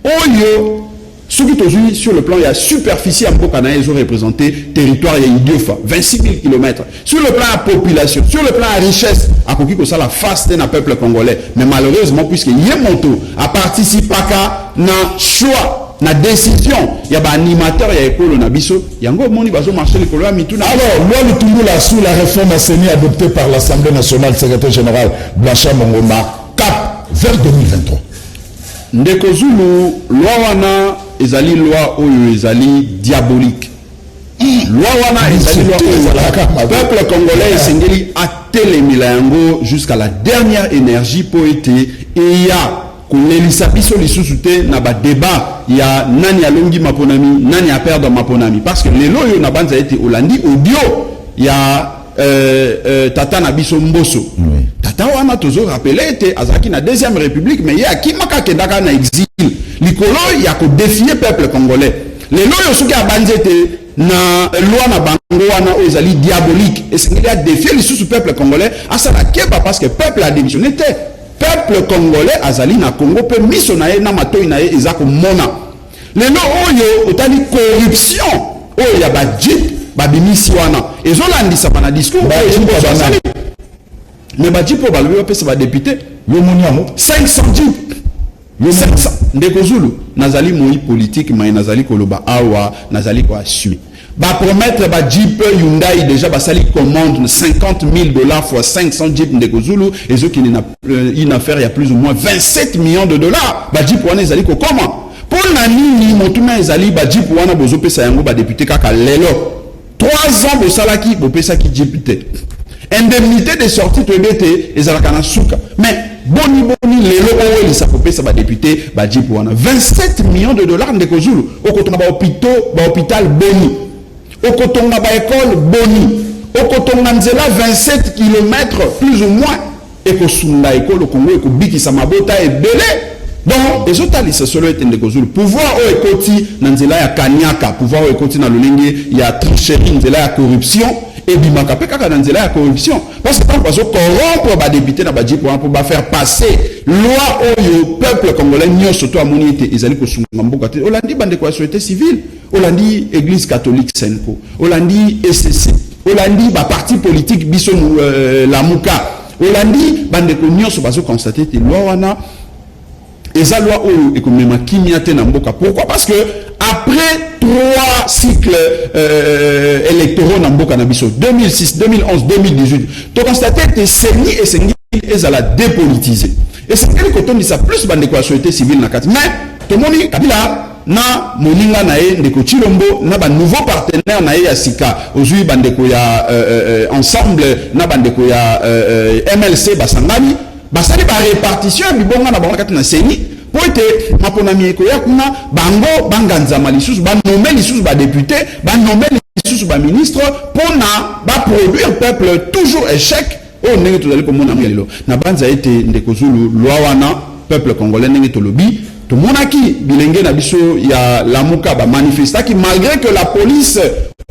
au lieu ce qui aujourd'hui sur le plan il y a superficie en Bokana ils ont représenté territoire il y a Idiofa 26 000 km sur le plan à population sur le plan à richesse à Koki ko ça la face d'un peuple congolais mais malheureusement puisque Yemoto a participé à na choix na décision il y a ba animateur il y a école na biso yango moni bazo marcher les colons mituna. Alors loi Lutumula sous la réforme assainie adoptée par l'Assemblée nationale secrétaire général Blanchard Mongoma cap vers 2023 Ndeko Zulu loi wana ezali loi oyo ezali diabolique. Loi wana ezali loi peuple congolais esengeli atelemila yango jusqu'à la dernière énergie pour été et ya kolelisa biso lisusu te na ba débat ya nani alongi maponami nani a perdre maponami parce que lelo yo na banza été olandi audio ya tata na biso Mboso tata wana tozo rappeler te azaki na deuxième république mais ya kimaka kendaka na exil likolo ya ko défier peuple congolais lelo yo soki abanze te na loi na bango wana o ezali diabolique et c'est qu'il a défier le peuple congolais asala keba parce que peuple a démissionné te peuple congolais azali na Congo pe miso na ye na matoi na ye ezako mona lelo oyo otali corruption oyo ya ba jip ba bimisi wana ezolandisa bana discours mais ba jip ba lobi pesa ba député yo moni amo 500 jip Ndeko Zulu nazali moi politique mais nazali koloba awa nazali ko assumer ba promettre ba Jeep Hyundai déjà ba sali commande $50 000 fois 500 Jeep Ndeko Zulu et ceux qui n'a une affaire il y a plus ou moins 27 millions de dollars ba Jeep wana ezali ko comment pour na nini motuna ezali ba Jeep wana bozo pesa yango ba député kaka lelo 3 ans bo salaki bo pesa ki Jeep te indemnité de sortie to ebete ezalaka na suka mais boni lelo oyo ça peut ça ba député ba Jeep wana 27 millions de dollars Ndeko Zulu okotonga ba hôpital boni okotonga ba école boni okotonga nzela 27 km plus ou moins ekosunda école Congo ekobikisa mabota ebele donc ezotalisa solo ete Ndeko Zulu pouvoir o ekoti na nzela ya kanyaka pouvoir o ekoti na lolenge ya tricherie nzela ya corruption et bimaka pe kaka dans la corruption parce que tant que corrompre ba député na ba dji pour faire passer loi au peuple congolais nyo surtout à monité ezali ko sunga mboka te olandi bande ko société civile olandi église catholique Senko olandi SCC olandi ba parti politique biso la muka olandi bande ko nyo so bazo constater te loi wana eza loi oyo ekomema kimia te na mboka. Pourquoi? Parce que après 3 cycles électoraux na mboka na biso 2006 2011 2018 to constater que seni et seni ezala dépolitisé et c'est quelque côté ni ça plus bande ko société civile na kati mais to moni Kabila na moninga na ye ndeko Chilombo na ba nouveau partenaire na ye ya sika ozui bande ko ya ensemble na bande ko ya MLC basangani basali ba répartition bibonga na bango kati na seni po ete maponami ekoya kuna bango banganzama lisusu ba nommer lisusu ba député ba nommer lisusu ba ministre pona ba produire peuple toujours échec o ndenge tozali komona lelo na banza ete ndeko Zulu loi wana peuple congolais ndenge tolobi to monaki bilenge na biso ya lamuka ba manifestaki malgré que la police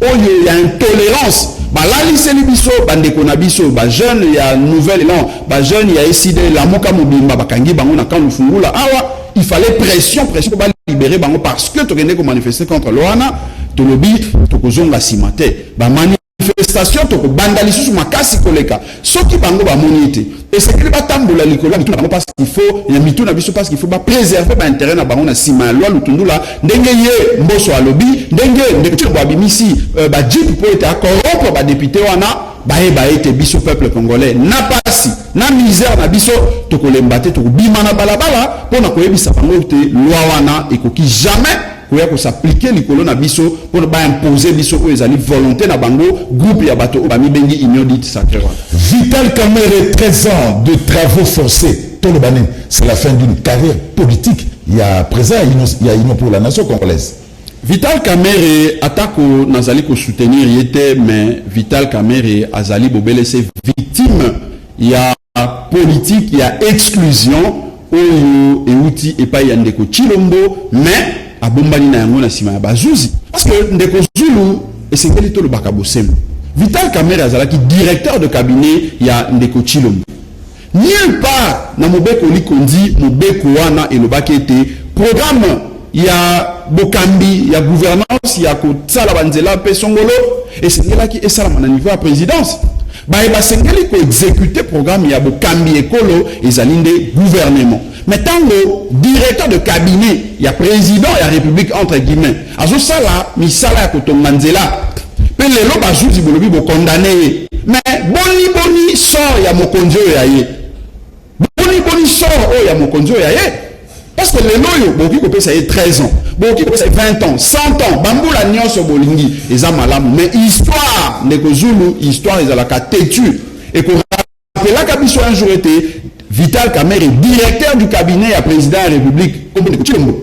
oyo ya intolérance balaliseli biso bandeko na biso ba jeune ya nouvelle élan ba jeune ya SID lamuka mobimba bakangi bango na kambu fungula awa il fallait pression pour ba libérer bango parce que to kende ko manifester contre loana to lobi to kozonga simate ba manifestation to ko bandali susu makasi koleka soki bango ba monité et c'est que ba tambola likola mitu bango parce qu'il faut ya mitu na biso parce qu'il faut ba préserver ba intérêt na bango na sima loi lutundula ndenge ye mboso alobi ndenge ndeko ba bimisi ba jip pour être corrompre ba député wana ba ete biso peuple congolais na pasi na misère na biso to kolembate to bima na balabala pona koyebisa bango te loi wana ekoki jamais koya ko s'appliquer likolo na biso pour ba imposer biso o ezali volonté na bango groupe ya bato ba mi bengi union dite sacrée. Vital Kamerhe, 13 ans de travaux forcés. Tolobanen, c'est la fin d'une carrière politique. Il y a présent, il y a une pour la nation congolaise. Vital Kamerhe atako nazali ko soutenir yete mais Vital Kamerhe azali bobele c'est victime il y a politique il y a exclusion oyo euti epai ya ndeko Chilombo mais abombani na yango na sima ya bazuzi parce que ndeko Zulu esengeli to le bakabosem Vital Kamerhe azalaki directeur de cabinet ya ndeko Chilombo nulle part na mobeko likondi mobeko wana elobaki ete programme ya bokambi ya gouvernance ya kotsala banzela pe songolo esengelaki esalama na niveau ya présidence ba sengeli ko exécuter programme ya bokambi ekolo ezali nde gouvernement mais tango directeur de cabinet ya président ya république entre guillemets azo sala misala ya kotonga nzela pe lelo bazuzi bolobi bo condamné mais boni sort ya mokonzi oyo ya ye boni sort oyo ya mokonzi oyo ya ye parce que lelo yo boki kopesa ye 13 ans boki kopesa 20 ans 100 ans bambula nyonso bolingi eza malamu mais histoire ndeko Zulu histoire ezalaka têtu et ko rappelaka biso un jour était Vital Kamerhe directeur du cabinet ya président de la République comme ndeko Chilombo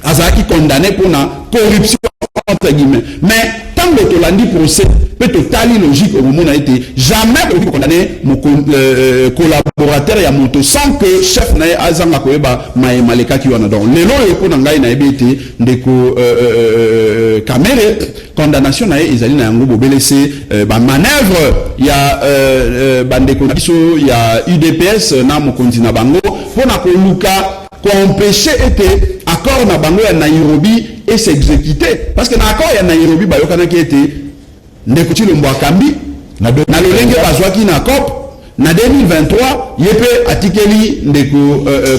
azalaki condamné pour na corruption entre guillemets mais tant que tolandi procès peut totali logique au moment a été jamais pour condamner mon collaborateur ya moto sans que chef na azanga koyeba maleka ki wana donc lelo yo ko ngai na ebete ndeko Kamerhe condamnation na ezali na yango bobelese ba manœuvre ya bandeko na biso ya UDPS na mokonzi na bango pona ko luka ko empêcher été accord na bango ya Nairobi et s'exécuter parce que na accord ya Nairobi ba yokana ki été ndeko Chilombo akambi na lolenge bazwaki na COP na 2023 yepe atikeli ndeko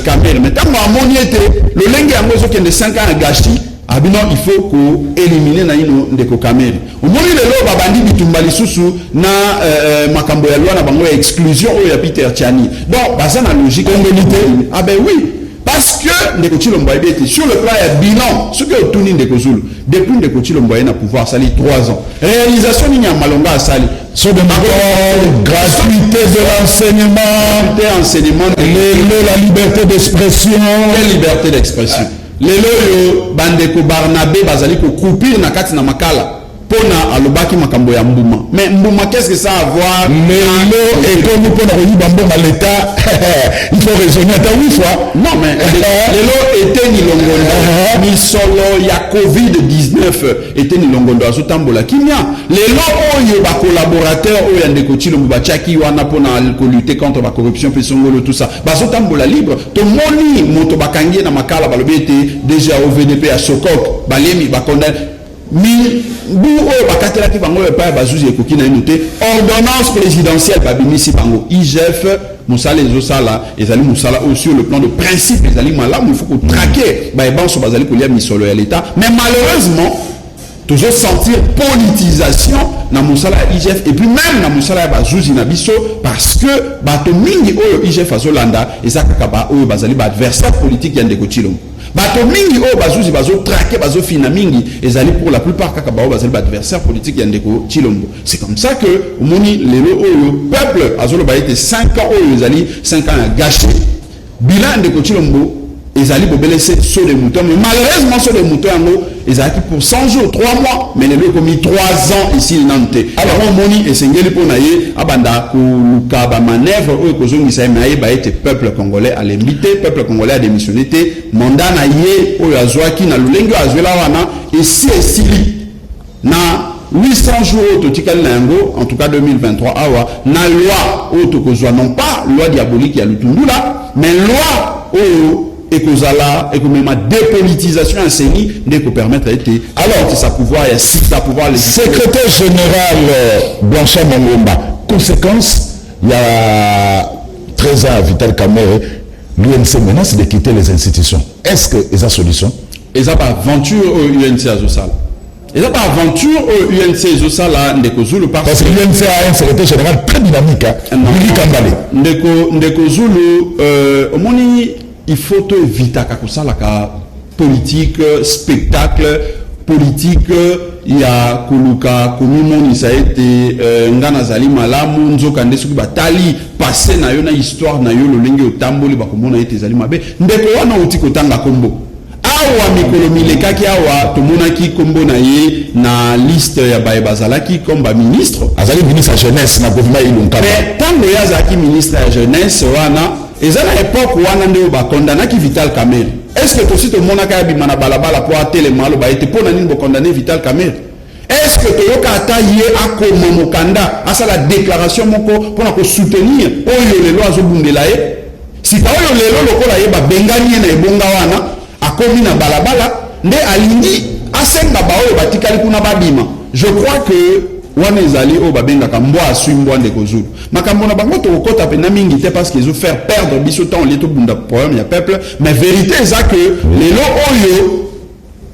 Kamerhe mais tango amoni ete lolenge yango ezokende 5 ans à gâchis abino il faut ko éliminer na ino ndeko Kamerhe omoni lelo babandi bitumba lisusu na makambo ya loi na bango ya exclusion oyo ya Peter Tchani donc baza na logique congolité ah ben oui parce que ndeko Chilombo était sur le plan ya bilan ce que tuni ndeko Zulu depuis ndeko Chilombo na pouvoir sali 3 ans réalisation ni ya malonga asali so de gratuité de l'enseignement la liberté d'expression quelle liberté d'expression lelo yo bandeko Barnabé bazali ko coupir na kati na makala pona alobaki makambo ya mbuma. Mais mbuma, qu'est-ce que ça a à voir? Lelo et comme pour la Bambo à l'État, il faut raisonner à oui fois. Non, mais lelo était ni longondo, ni solo ya COVID-19 était ni longondo azo tambola kimia. Lelo oyo ba collaborateur oyo ndeko Chilombo bachaki wana pona lutter contre la corruption pesongolo tout ça. Bazo tambola libre. To moni moto bakangie na makala balobi ete déjà au VDP à Sokok, balemi bakonda mi bu o bakatela ki bango pa bazuzi ekoki na noté ordonnance présidentielle babimisi bango IGF musala ezosala ezali musala aussi sur le plan de principe ezali malamu il faut ko traquer ba ebanso bazali ko lia misolo ya l'état mais malheureusement toujours sentir politisation na musala IGF et puis même na musala ya bazuzi na biso parce que bato mingi oyo IGF azolanda ezaka ba oyo bazali ba adversaire politique ya ndeko Chilombo. Bato mingi o bazuzi bazo traquer bazo fina mingi ezali pour la plupart kaka bao bazali adversaire politique ya ndeko Chilombo. C'est comme ça que moni lelo oyo peuple azolo ba été 5 ans oyo ezali 5 ans gâché. Bilan ndeko Chilombo ezali bobelese saut de mouton mais malheureusement saut de mouton yango ezali pour 100 jours 3 mois mais lelo komi 3 ans ici nanté. Alors moni esengeli pona ye abanda ko luka ba manœuvre oyo kozongisa mais ba été peuple congolais à l'imiter peuple congolais a démissionné té mandat na ye oyo azwaki na lulengo azwela wana esi esili na 800 jours totikali na yango en tout cas 2023 awa na loi oyo tokozwa non pas loi diabolique ya lutundula mais loi oyo ekozala ekomema dépolitisation en CENI ne ko permettre été alors sa pouvoir et si sa pouvoir le secrétaire général Blanchard Mongomba conséquence il y a 13 ans Vital Kamerhe l'UNC menace de quitter les institutions est-ce que esa solution eza pas aventure au UNC azosala eza pas aventure au UNC azosala ndeko Zulu parce que l'UNC a un secrétaire général très dynamique Willy Kambale ndeko Zulu omoni il faut te éviter ka politique spectacle politique il y a kuluka komimoni ça a été ngana zali malamu nzoka ndesuki batali passé na yo na histoire na yo lolenge otamboli bakomona ete zali mabe ndeko wana uti kotanga kombo awa mikolo milekaki awa tomonaki kombo na ye na liste ya baye bazalaki comme ba ministre azali ministre ya jeunesse na gouvernement ilunga mais tango ya zaki ministre ya jeunesse wana eza na époque wana nde ba condamna ki Vital Kamerhe est-ce que aussi to monaka ya bimana balabala pour atele malo ba ete pona nini bo condamner Vital Kamerhe est-ce que toyoka ata ye akoma mokanda asala déclaration moko pona ko soutenir oyo lelo azobundela ye si pa oyo lelo lokola ye ba bengani na ebonga wana akomi na balabala nde alingi asenga ba oyo batikali kuna babima je crois que wana ezali o babengaka mbwa asui mbwa ndeko Zulu makambo na bango tokota pena mingi te parce qu'ils ont faire perdre biso temps les to bunda problème ya peuple mais vérité eza que lelo oyo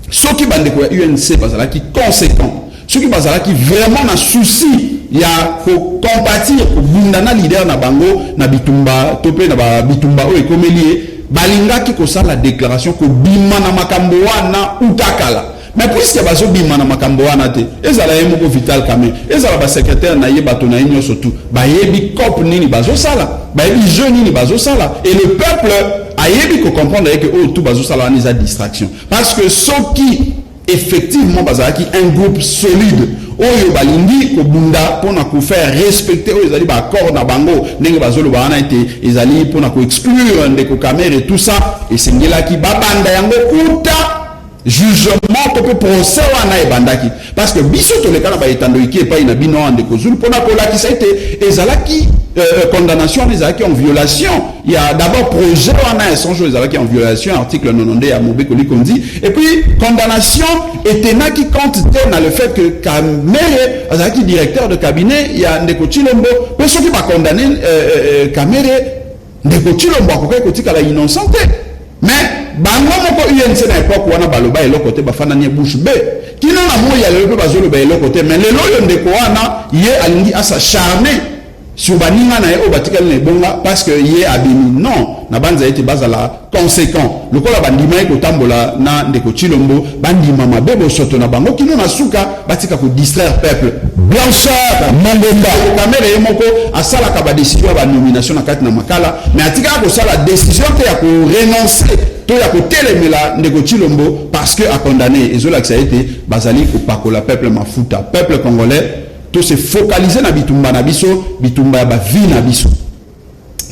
soki bandeko ya UNC bazalaki conséquent soki bazalaki vraiment na souci ya ko compatir ko bunda na leader na bango na bitumba to pe na ba bitumba oyo komelie balingaki ko sala déclaration ko bima na makambo wana utakala mais puisque bazo bima na makambo wana te ezala ye moko Vital Kamerhe ezala ba secrétaire na ye bato na nyo surtout ba yebi cop nini bazo sala ba yebi jeune nini bazo sala et le peuple a yebi ko comprendre que oh tout bazo sala ni za distraction parce que soki effectivement bazalaki un groupe solide oyo balingi ko bunda pona ko faire respecter oyo ezali ba accord na bango ndenge bazolo ba wana ete ezali pona ko exclure ndeko Kamerhe et tout ça et sengelaki babanda yango kuta jugement to pe procès wana ebandaki parce que biso to le kana ba etando iki epai na bino ande ko Zulu pona ko la ki ça été ezalaki condamnation ezalaki en violation il y a d'abord projet wana sans chose ezalaki en violation article 90 ya Mobeko Likondi et puis condamnation était na qui compte dans le fait que Kamerhe ezalaki directeur de cabinet il y a ndeko Chilombo pe soki ba condamner Kamerhe ndeko Chilombo akokai kotika innocente mais bango moko UNC na époque wana baloba eloko te bafana ni bouche be kino na moya lelo pe bazolo ba eloko te mais lelo yo ndeko wana ye alingi asa charmer sur baninga na ye o batikali na bonga parce que ye abimi non na banza ete bazala conséquent lokola bandima ko tambola na ndeko Chilombo bandima mabebo soto na bango kino na suka batika ko distraire peuple Blanchard Mongomba Kamerhe moko asala ka ba décision ba nomination na kati na makala mais atika ko sala décision te ya ko renoncer to ya ko telemela ndeko Chilombo parce que a condamné ezola que ça a été bazali ko pakola peuple mafuta peuple congolais to se focaliser na bitumba na biso bitumba ba vie na biso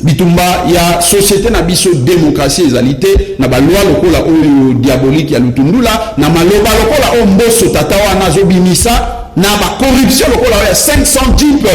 bitumba ya société na biso démocratie ezalité na ba loi lokola oyo diabolique ya lutundula na maloba lokola o mboso tata wana zo bimisa na ba corruption lokola ya 500 types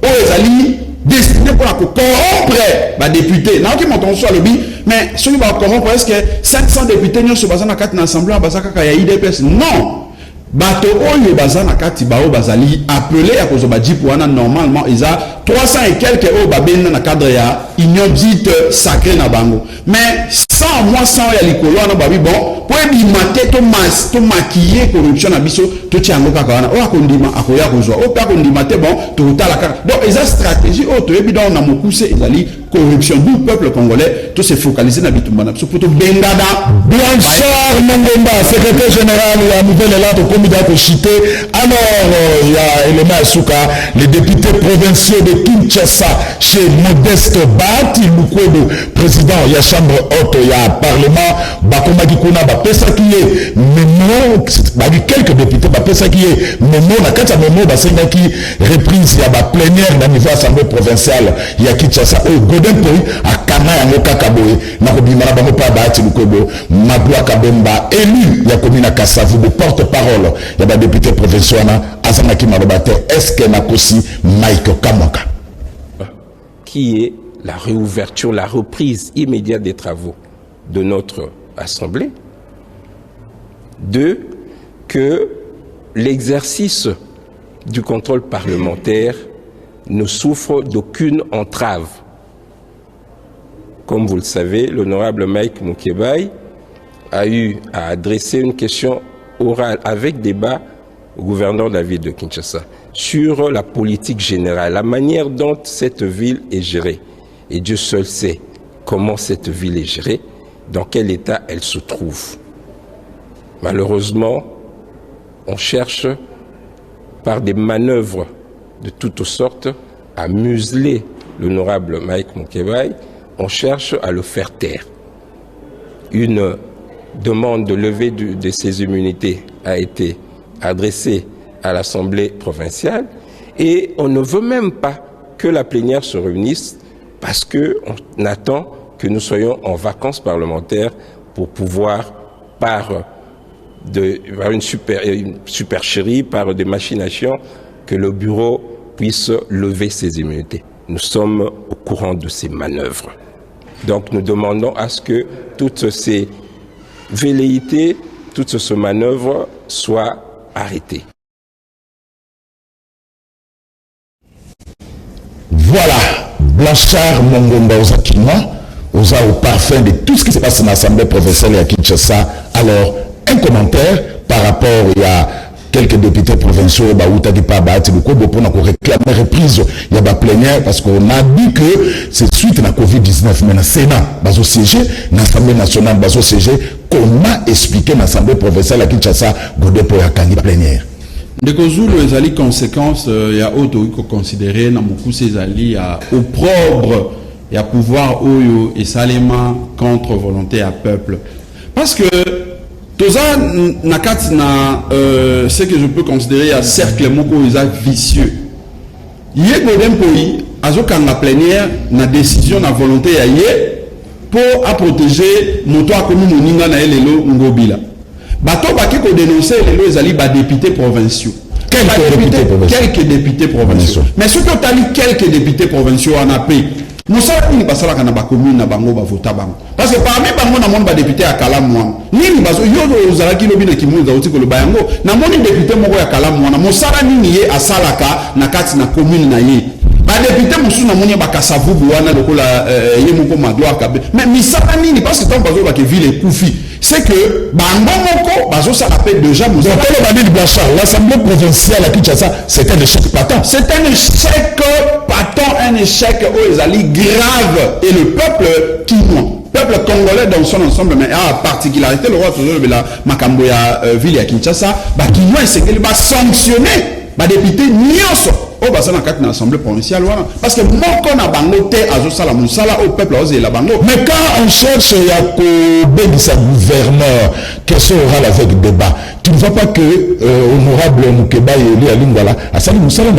o ezali destiné pour la corrompre ba député na ki monton so lobi mais ceux qui va corrompre est-ce que 500 députés nyo so bazana kati na assemblée bazaka ka ya IDPS non bato oyo bazana kati bao bazali appelé à cause ba jipo wana normalement isa 300 et quelques o babena na cadre ya union dite sacrée na bango mais 100 mois 100 ya likolo wana babi bon pour bimate to maquiller corruption na biso to tiango kaka wana o akondima akoya kozwa o pa kondima te bon to tala kaka donc isa stratégie o to ebi donc na mokuse ezali corruption du peuple congolais to se focaliser na bitumba na biso pour to bengada Blanchard Mongomba secrétaire général ya nouvelle élate au comité de chité alors il y a Elena Asuka les députés provinciaux de Kinshasa chez Modeste Bati Lukwedo président ya chambre haute ya parlement bakomaki kuna bapesa kiye memo baki quelques députés bapesa kiye memo na kati ya memo basengaki reprise ya ba plénière na niveau assemblée provinciale ya Kinshasa o Godin Poi akana yango kaka boye na kobima na bango pa Bati Lukwedo Madoua Kabemba élu ya commune Kasavu de porte-parole ya ba député provinciaux na azanaki malobate est-ce que nakosi Mike Kamwaka qui est la réouverture, la reprise immédiate des travaux de notre Assemblée. 2, que l'exercice du contrôle parlementaire ne souffre d'aucune entrave. Comme vous le savez, l'honorable Mike Mukebai a eu à adresser une question orale avec débat au gouverneur de la ville de Kinshasa sur la politique générale, la manière dont cette ville est gérée. Et Dieu seul sait comment cette ville est gérée, dans quel état elle se trouve. Malheureusement, on cherche par des manœuvres de toutes sortes à museler l'honorable Mike Mukebai, on cherche à le faire taire. Une demande de levée de ses immunités a été adressée à l'Assemblée provinciale et on ne veut même pas que la plénière se réunisse parce qu'on attend que nous soyons en vacances parlementaires pour pouvoir, par une supercherie, par des machinations, que le bureau puisse lever ses immunités. Nous sommes au courant de ces manœuvres. Donc nous demandons à ce que toutes ces velléités, toutes ces manœuvres soient arrêtées. Voilà, Blanchard Mongomba aux au parfum de tout ce qui se passe dans l'Assemblée provinciale à Kinshasa. Alors, un commentaire par rapport à quelques députés provinciaux qui pas pour réclamer reprise il y a plénière parce qu'on a dit que c'est suite à la Covid-19 mais le Sénat bazo siégé l'Assemblée nationale bazo siégé comment expliquer l'Assemblée provinciale à Kinshasa godé pour la plénière. Ndeko Zulu ezali conséquence ya auto iko considérer na mokuse ezali ya opprobre ya pouvoir oyo esalema contre volonté à peuple parce que toza nakati na ce que je peux considérer un cercle moko vicieux. Yé Godin Poi azokanga plénière na décision na volonté ya yé pour protéger moto a komi moninga na elelo ngobila. Bato baki ko dénoncer lelo ezali ba députés provinciaux. Quelques députés provinciaux. Mais ce que tu as dit quelques députés provinciaux en a pris. Nous savons que ça na ba commune na bango ba vota bango. Parce que parmi bango na mon ba député à Kalamwa. Nini bazo yo ozalaki lobi na kimunza uti ko lobango. Na moni député moko ya Kalamwa na mosala nini ye asalaka na kati na commune na ye. Ba député musu na moni ba Kasavu wana lokola ye moko Madoua Kabe. Mais misala nini parce que tant bazo ba ke ville ekufi. C'est que bango moko bazo ça appelle déjà nous. Donc le bandit Blanchard, l'Assemblée provinciale à Kinshasa, c'est un échec patent. C'est un échec patent, un échec ezali grave et le peuple kinois, peuple congolais dans son ensemble mais à particularité le roi toujours de la makambo ya ville à Kinshasa, ba kinois c'est qu'il va sanctionner ba député nyonso au bassin dans l'Assemblée provinciale. Parce que mon qu'on a bangoté à Zosala Moussala au peuple osé la bango. Mais quand on cherche Yakoube sa gouverneur, qu'est-ce qu'on aura avec débat? Tu ne vois pas que honorable Moukeba et Eli Alingwala à Sali Moussala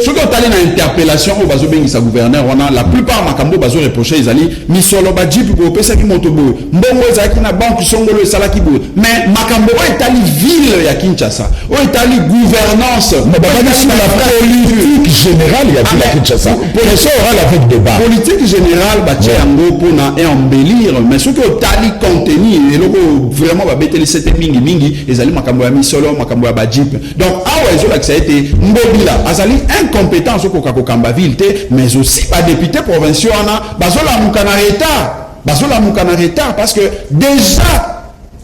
ce qu'on a une interpellation au bazo bengi sa gouverneur, on a la plupart makambo bazo reproché ils allient misolo badji pour pesa ki motobo mbongo ezaki na banque songolo esala ki bo mais makambo o etali ville ya Kinshasa o etali gouvernance mais baba sur la politique générale il y a dit la Kinshasa qu'est-ce qu'on aura avec débat politique générale batie yango pona et embellir mais ce que tali contenu et loko vraiment ba beteli c'était mingi ezali makambo ya misolo makambo ya badji donc awa ezola que ça a été mbobila azali incompétence au kokamba ville mais aussi pas député provincial bazola mukana retard parce que déjà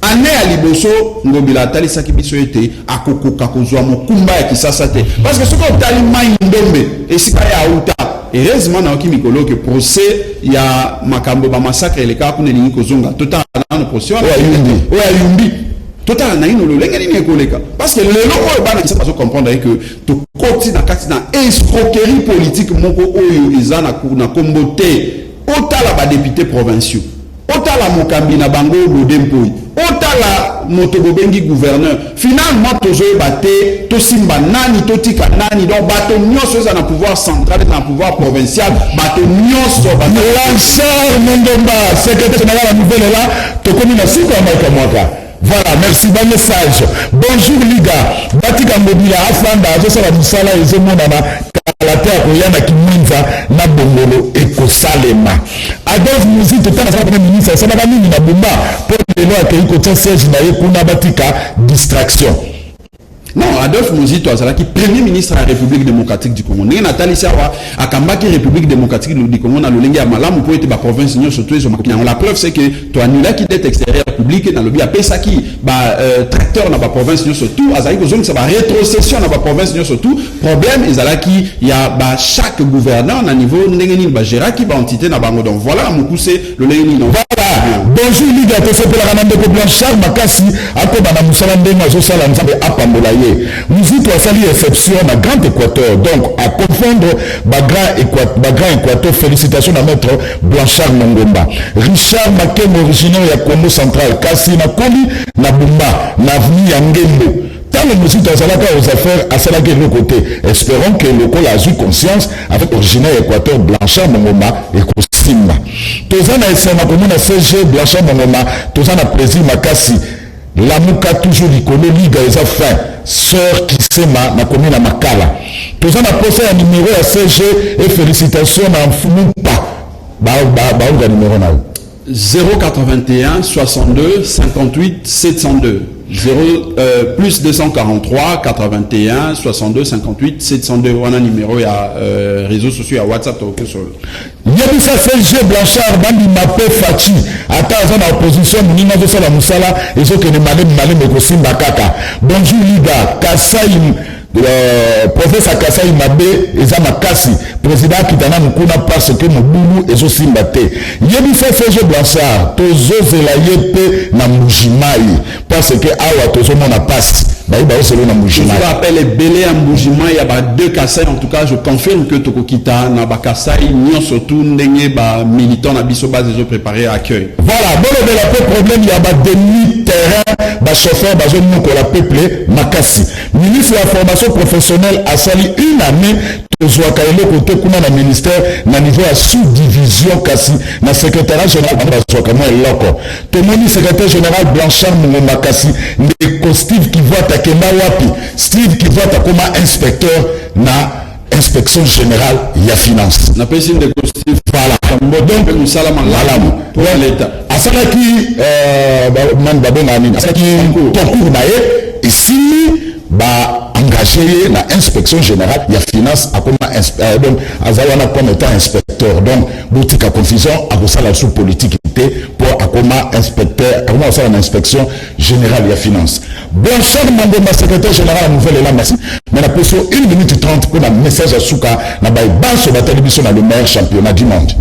année à liboso ngobila tali saki biso ete akokoka kozwa mokumba ya kisasa te parce que ce qu'on tali mai ndombe esika ya uta heureusement na okimi mikolo que procès ya makambo ba massacre le ka kuna lingi kozonga total na procès ya yumbi total na ino lolenge ni ekoleka parce que le loko bana kisa pas comprendre que to koti na kati na escroquerie politique moko oyo ezana na kombote otala ba députés provinciaux otala mokambi na bango lodempoi otala motobo bengi gouverneur finalement tozo baté to simba nani totika nani donc bato nyonso za na pouvoir central na pouvoir provincial bato nyonso ba Blanchard Mondomba secrétaire général la nouvelle là to komi na siko ya maika mwaka. Voilà, merci, bon message. Bonjour Liga. Batika Mobila Afanda, Josala Musala et Zemonana, Kalate Akoyana Kiminza, Nabongolo et Kosalema. Adolphe Mouzi, tout à l'heure, Premier ministre, ça n'a pas mis na Bumba pour les lois qui ont Serge Naye Kuna Batika, distraction. Non, Adolphe Mozito Azala qui premier ministre de la République démocratique du Congo. N'est Nathalie Sawa à Kambaki République démocratique du Congo dans le Lenga Malam pour être la province de surtout les hommes. La preuve c'est que toi nul qui est extérieur public dans le bien Pesaki tracteur dans la province de surtout Azali besoin ça va rétrocession dans la province de surtout problème Azala qui il y a chaque gouverneur à niveau n'engeni ba gérer qui ba entité na bango donc voilà mon coup c'est le Lenga voilà bonjour Liga to c'est pour la ramande de Blanchard Makasi akoba na musala ndenga zo sala nzambe apambola Muzito a sali exception à Grand Équateur. Donc, à confondre Grand Équateur, félicitations à maître Blanchard Mongomba. Richard Makem, originaire de Congo Central. Kassi Nakoli, Nabumba, Navni Yangembo. Tant le Muzito a sali aux affaires, à sali de l'autre côté. Espérons que le col a eu conscience avec originaire Équateur, Blanchard Mongomba et Kostimba. Tozana et Samakomona CG, Blanchard Mongomba, Tozana Plaisir Makassi. La Mouka toujours l'icône, Liga et fin. Sœur qui s'aima na commune à Makala. Tous en a posé un numéro à CG et félicitations à Mfumupa. Bah, numéro 081 62 58 702 plus 243 81 62 58 702 on a numéro à réseaux sociaux à WhatsApp au sol. Yabisa CG Blanchard Bambi Mapé Fachi ata en opposition Nina Zosala Musala et ceux qui ne malem Mekosimba Kaka. Bonjour Liga Kasai professeur Kasai Mabe Ezama Kasi président Kitana Mukuna parce que Mubulu Ezosimba te. Yabisa CG Blanchard Tozo Zelayepe na Mujimai parce que awa Tozo Mona passe. Je vous rappelle Belé à Mboujima, il y a deux Kassai, en tout cas je confirme que Tokokita, Naba Kassai, Nyon surtout, Ndenge, militant, Nabiso base déjà préparé à accueil. Voilà, bon le problème, il y a des demi-terrain, chauffeur, zone qu'on l'a peuplé, Makassi. Ministre de la formation professionnelle a sali une année. Zouakaïlo côté kuna na ministère na niveau à sous-division kasi na secrétaire général Zouakamo et Loko. Témoigne secrétaire général Blanchard Mungomba kasi ndeko Steve qui voit takenda wapi. Steve qui voit takoma inspecteur na inspection générale ya finance. Na pesi ndeko Steve voilà. Donc nous salama malamu pour l'état. Asala ki man babona nini. Asala ki concours na ye ici engagé la inspection générale il y a finance à comme donc azawana comme étant inspecteur donc boutique à confusion à ça la sous politique pour à inspecteur à comment ça l'inspection générale il y a finance Blanchard Mangomba secrétaire général à nouvelle là merci mais la pression 1 minute 30 pour un message à Souka na ba sur la télévision dans le meilleur championnat du monde.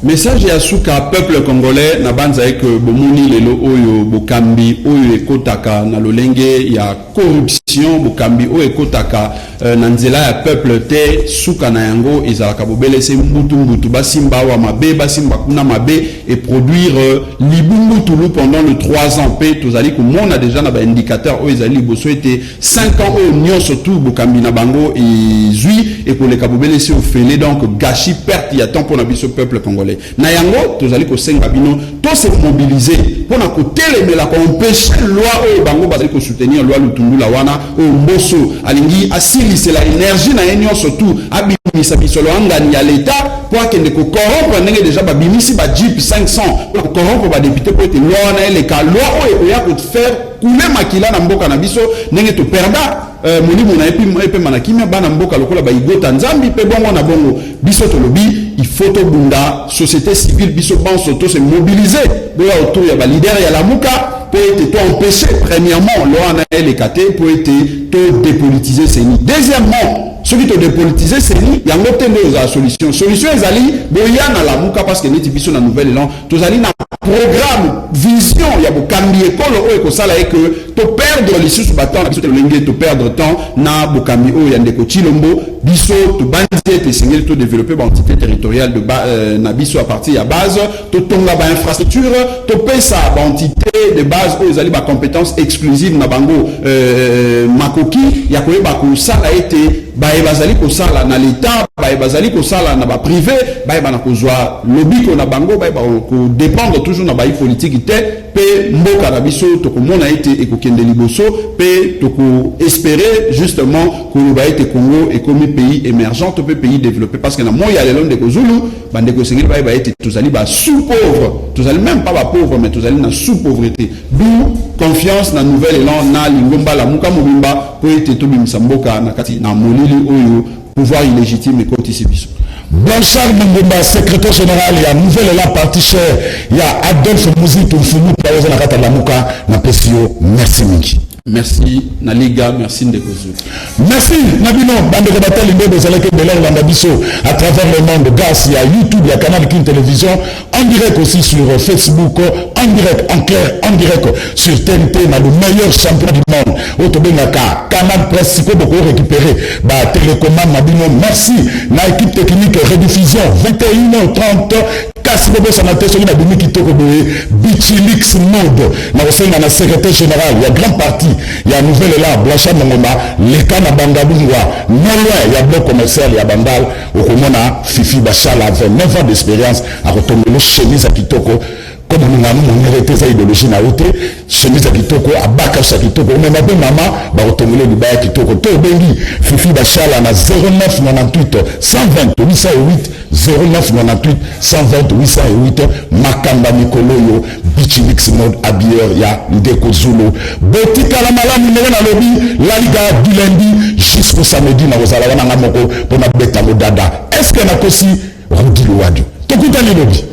Message ya Souka peuple congolais na banza que bomoni lelo oyo bokambi oyo ekotaka na lolenge ya corruption bokambi oyo ekotaka nanzela ya peuple te suka na yango ezalaka bobele se mbutu basimba wa mabe basimba kuna mabe et produire libungu pendant le 3 ans pe tozali komona déjà na ba indicateur o ezali boso ete 5 ans o nyo surtout bokambi na bango ezui et koleka bobele se ofele donc gâchis perte ya temps pour na biso peuple congolais na yango tozali ko senga bino to se mobiliser pour na ko telemela ko empêcher loi o bango bazali ko soutenir loi lutundula wana o mboso alingi asili la énergie na enyo surtout abimisa bisolo angani ya l'état pour akende ko corrompre ndenge déjà babimisi ba jeep 500 pour corrompre ba député pour être loi na ele ka loi o ya ko faire couler makila na mboka na biso ndenge to perda molimo na epi manakimia bana mboka lokola ba igota nzambi pe bongo na bongo biso to lobi il faut to bunda société civile biso banso to se mobiliser boya autour ya ba leader ya la muka pour être empêcher premièrement loi na ele kate pour être to dépolitiser CENI. Deuxièmement, ceux qui te dépolitiser CENI, il y a une autre solution. Solution ezali boya na la muka parce que neti biso na nouvelle élan, tozali na programme vision ya bokambi école o ekosala que to perdre les sous battant biso te lenge to perdre temps na bokambi o ya ndeko Chilombo biso to bandi te singel to développer ba entité territoriale de na biso à partir ya base to tonga ba infrastructure to pesa ba entité de base o ezali ba compétence exclusive na bango makoki ya koyeba ko sala ete bae bazali ko sala na l'état bae bazali ko sala na ba privé bae bana ko zwa lobby ko na bango bae ba ko dépendre toujours na bae politique te pe mboka na biso to ko mona ete e ko kende liboso pe to ko espérer justement ko ba ete Congo et comme pays émergent to pe pays développé parce que na moya lelo ndeko Zulu bande ko sengeli bae ba ete tozali ba sous pauvre tozali même pas ba pauvre mais tozali na sous pauvreté d'où confiance na nouvelle élan na lingomba la muka mobimba po ete to bimisa mboka na kati na molili oyo pouvoir illégitime et cotisibis. Blanchard Mungumba, secrétaire général, il y a nouvelle la partie chère, il y a Adolphe Mouzitou, Mfumu, Paoza Nakata Lamuka, na Pesio, merci Minki. Merci Naliga, merci Ndekozu. Merci Nabino, Bande de Bataille, Ndebo Zaleke Belal Landabiso, à travers le monde, grâce, il y a YouTube, il y a Canal King Télévision, en direct aussi sur Facebook, en direct, en clair, en direct sur TNT, dans le meilleur champion du monde, Otobenaka, Canal Presse, beaucoup récupéré, télécommande Nabino, merci, na équipe technique, rediffusion, 21h30, kasi bobo sanate soki na bimi kitoko boye Bichilix mode na kosenga na secrétaire général ya grand parti ya nouvelle là Blanchard Mongomba leka na Bangabungwa non loin ya bloc commercial ya Bandal okomona Fifi Bachala avec 9 ans d'expérience a retomber chemise à kitoko comme nous avons mérité sa idéologie na ote chemise à kitoko abaka sa kitoko même ba mama ba retomber du baya kitoko to bengi Fifi Bachala na 0998 120 808 0998 120 808 Makamba Mikoloyo Bichilix mode habilleur ya Ndeko Zulu botika la malamu ndenge na lobby la liga du lundi jusqu'au samedi na kozala wana ngamoko pona beta modada est-ce que na kosi Rudi Louadou tokutani lobby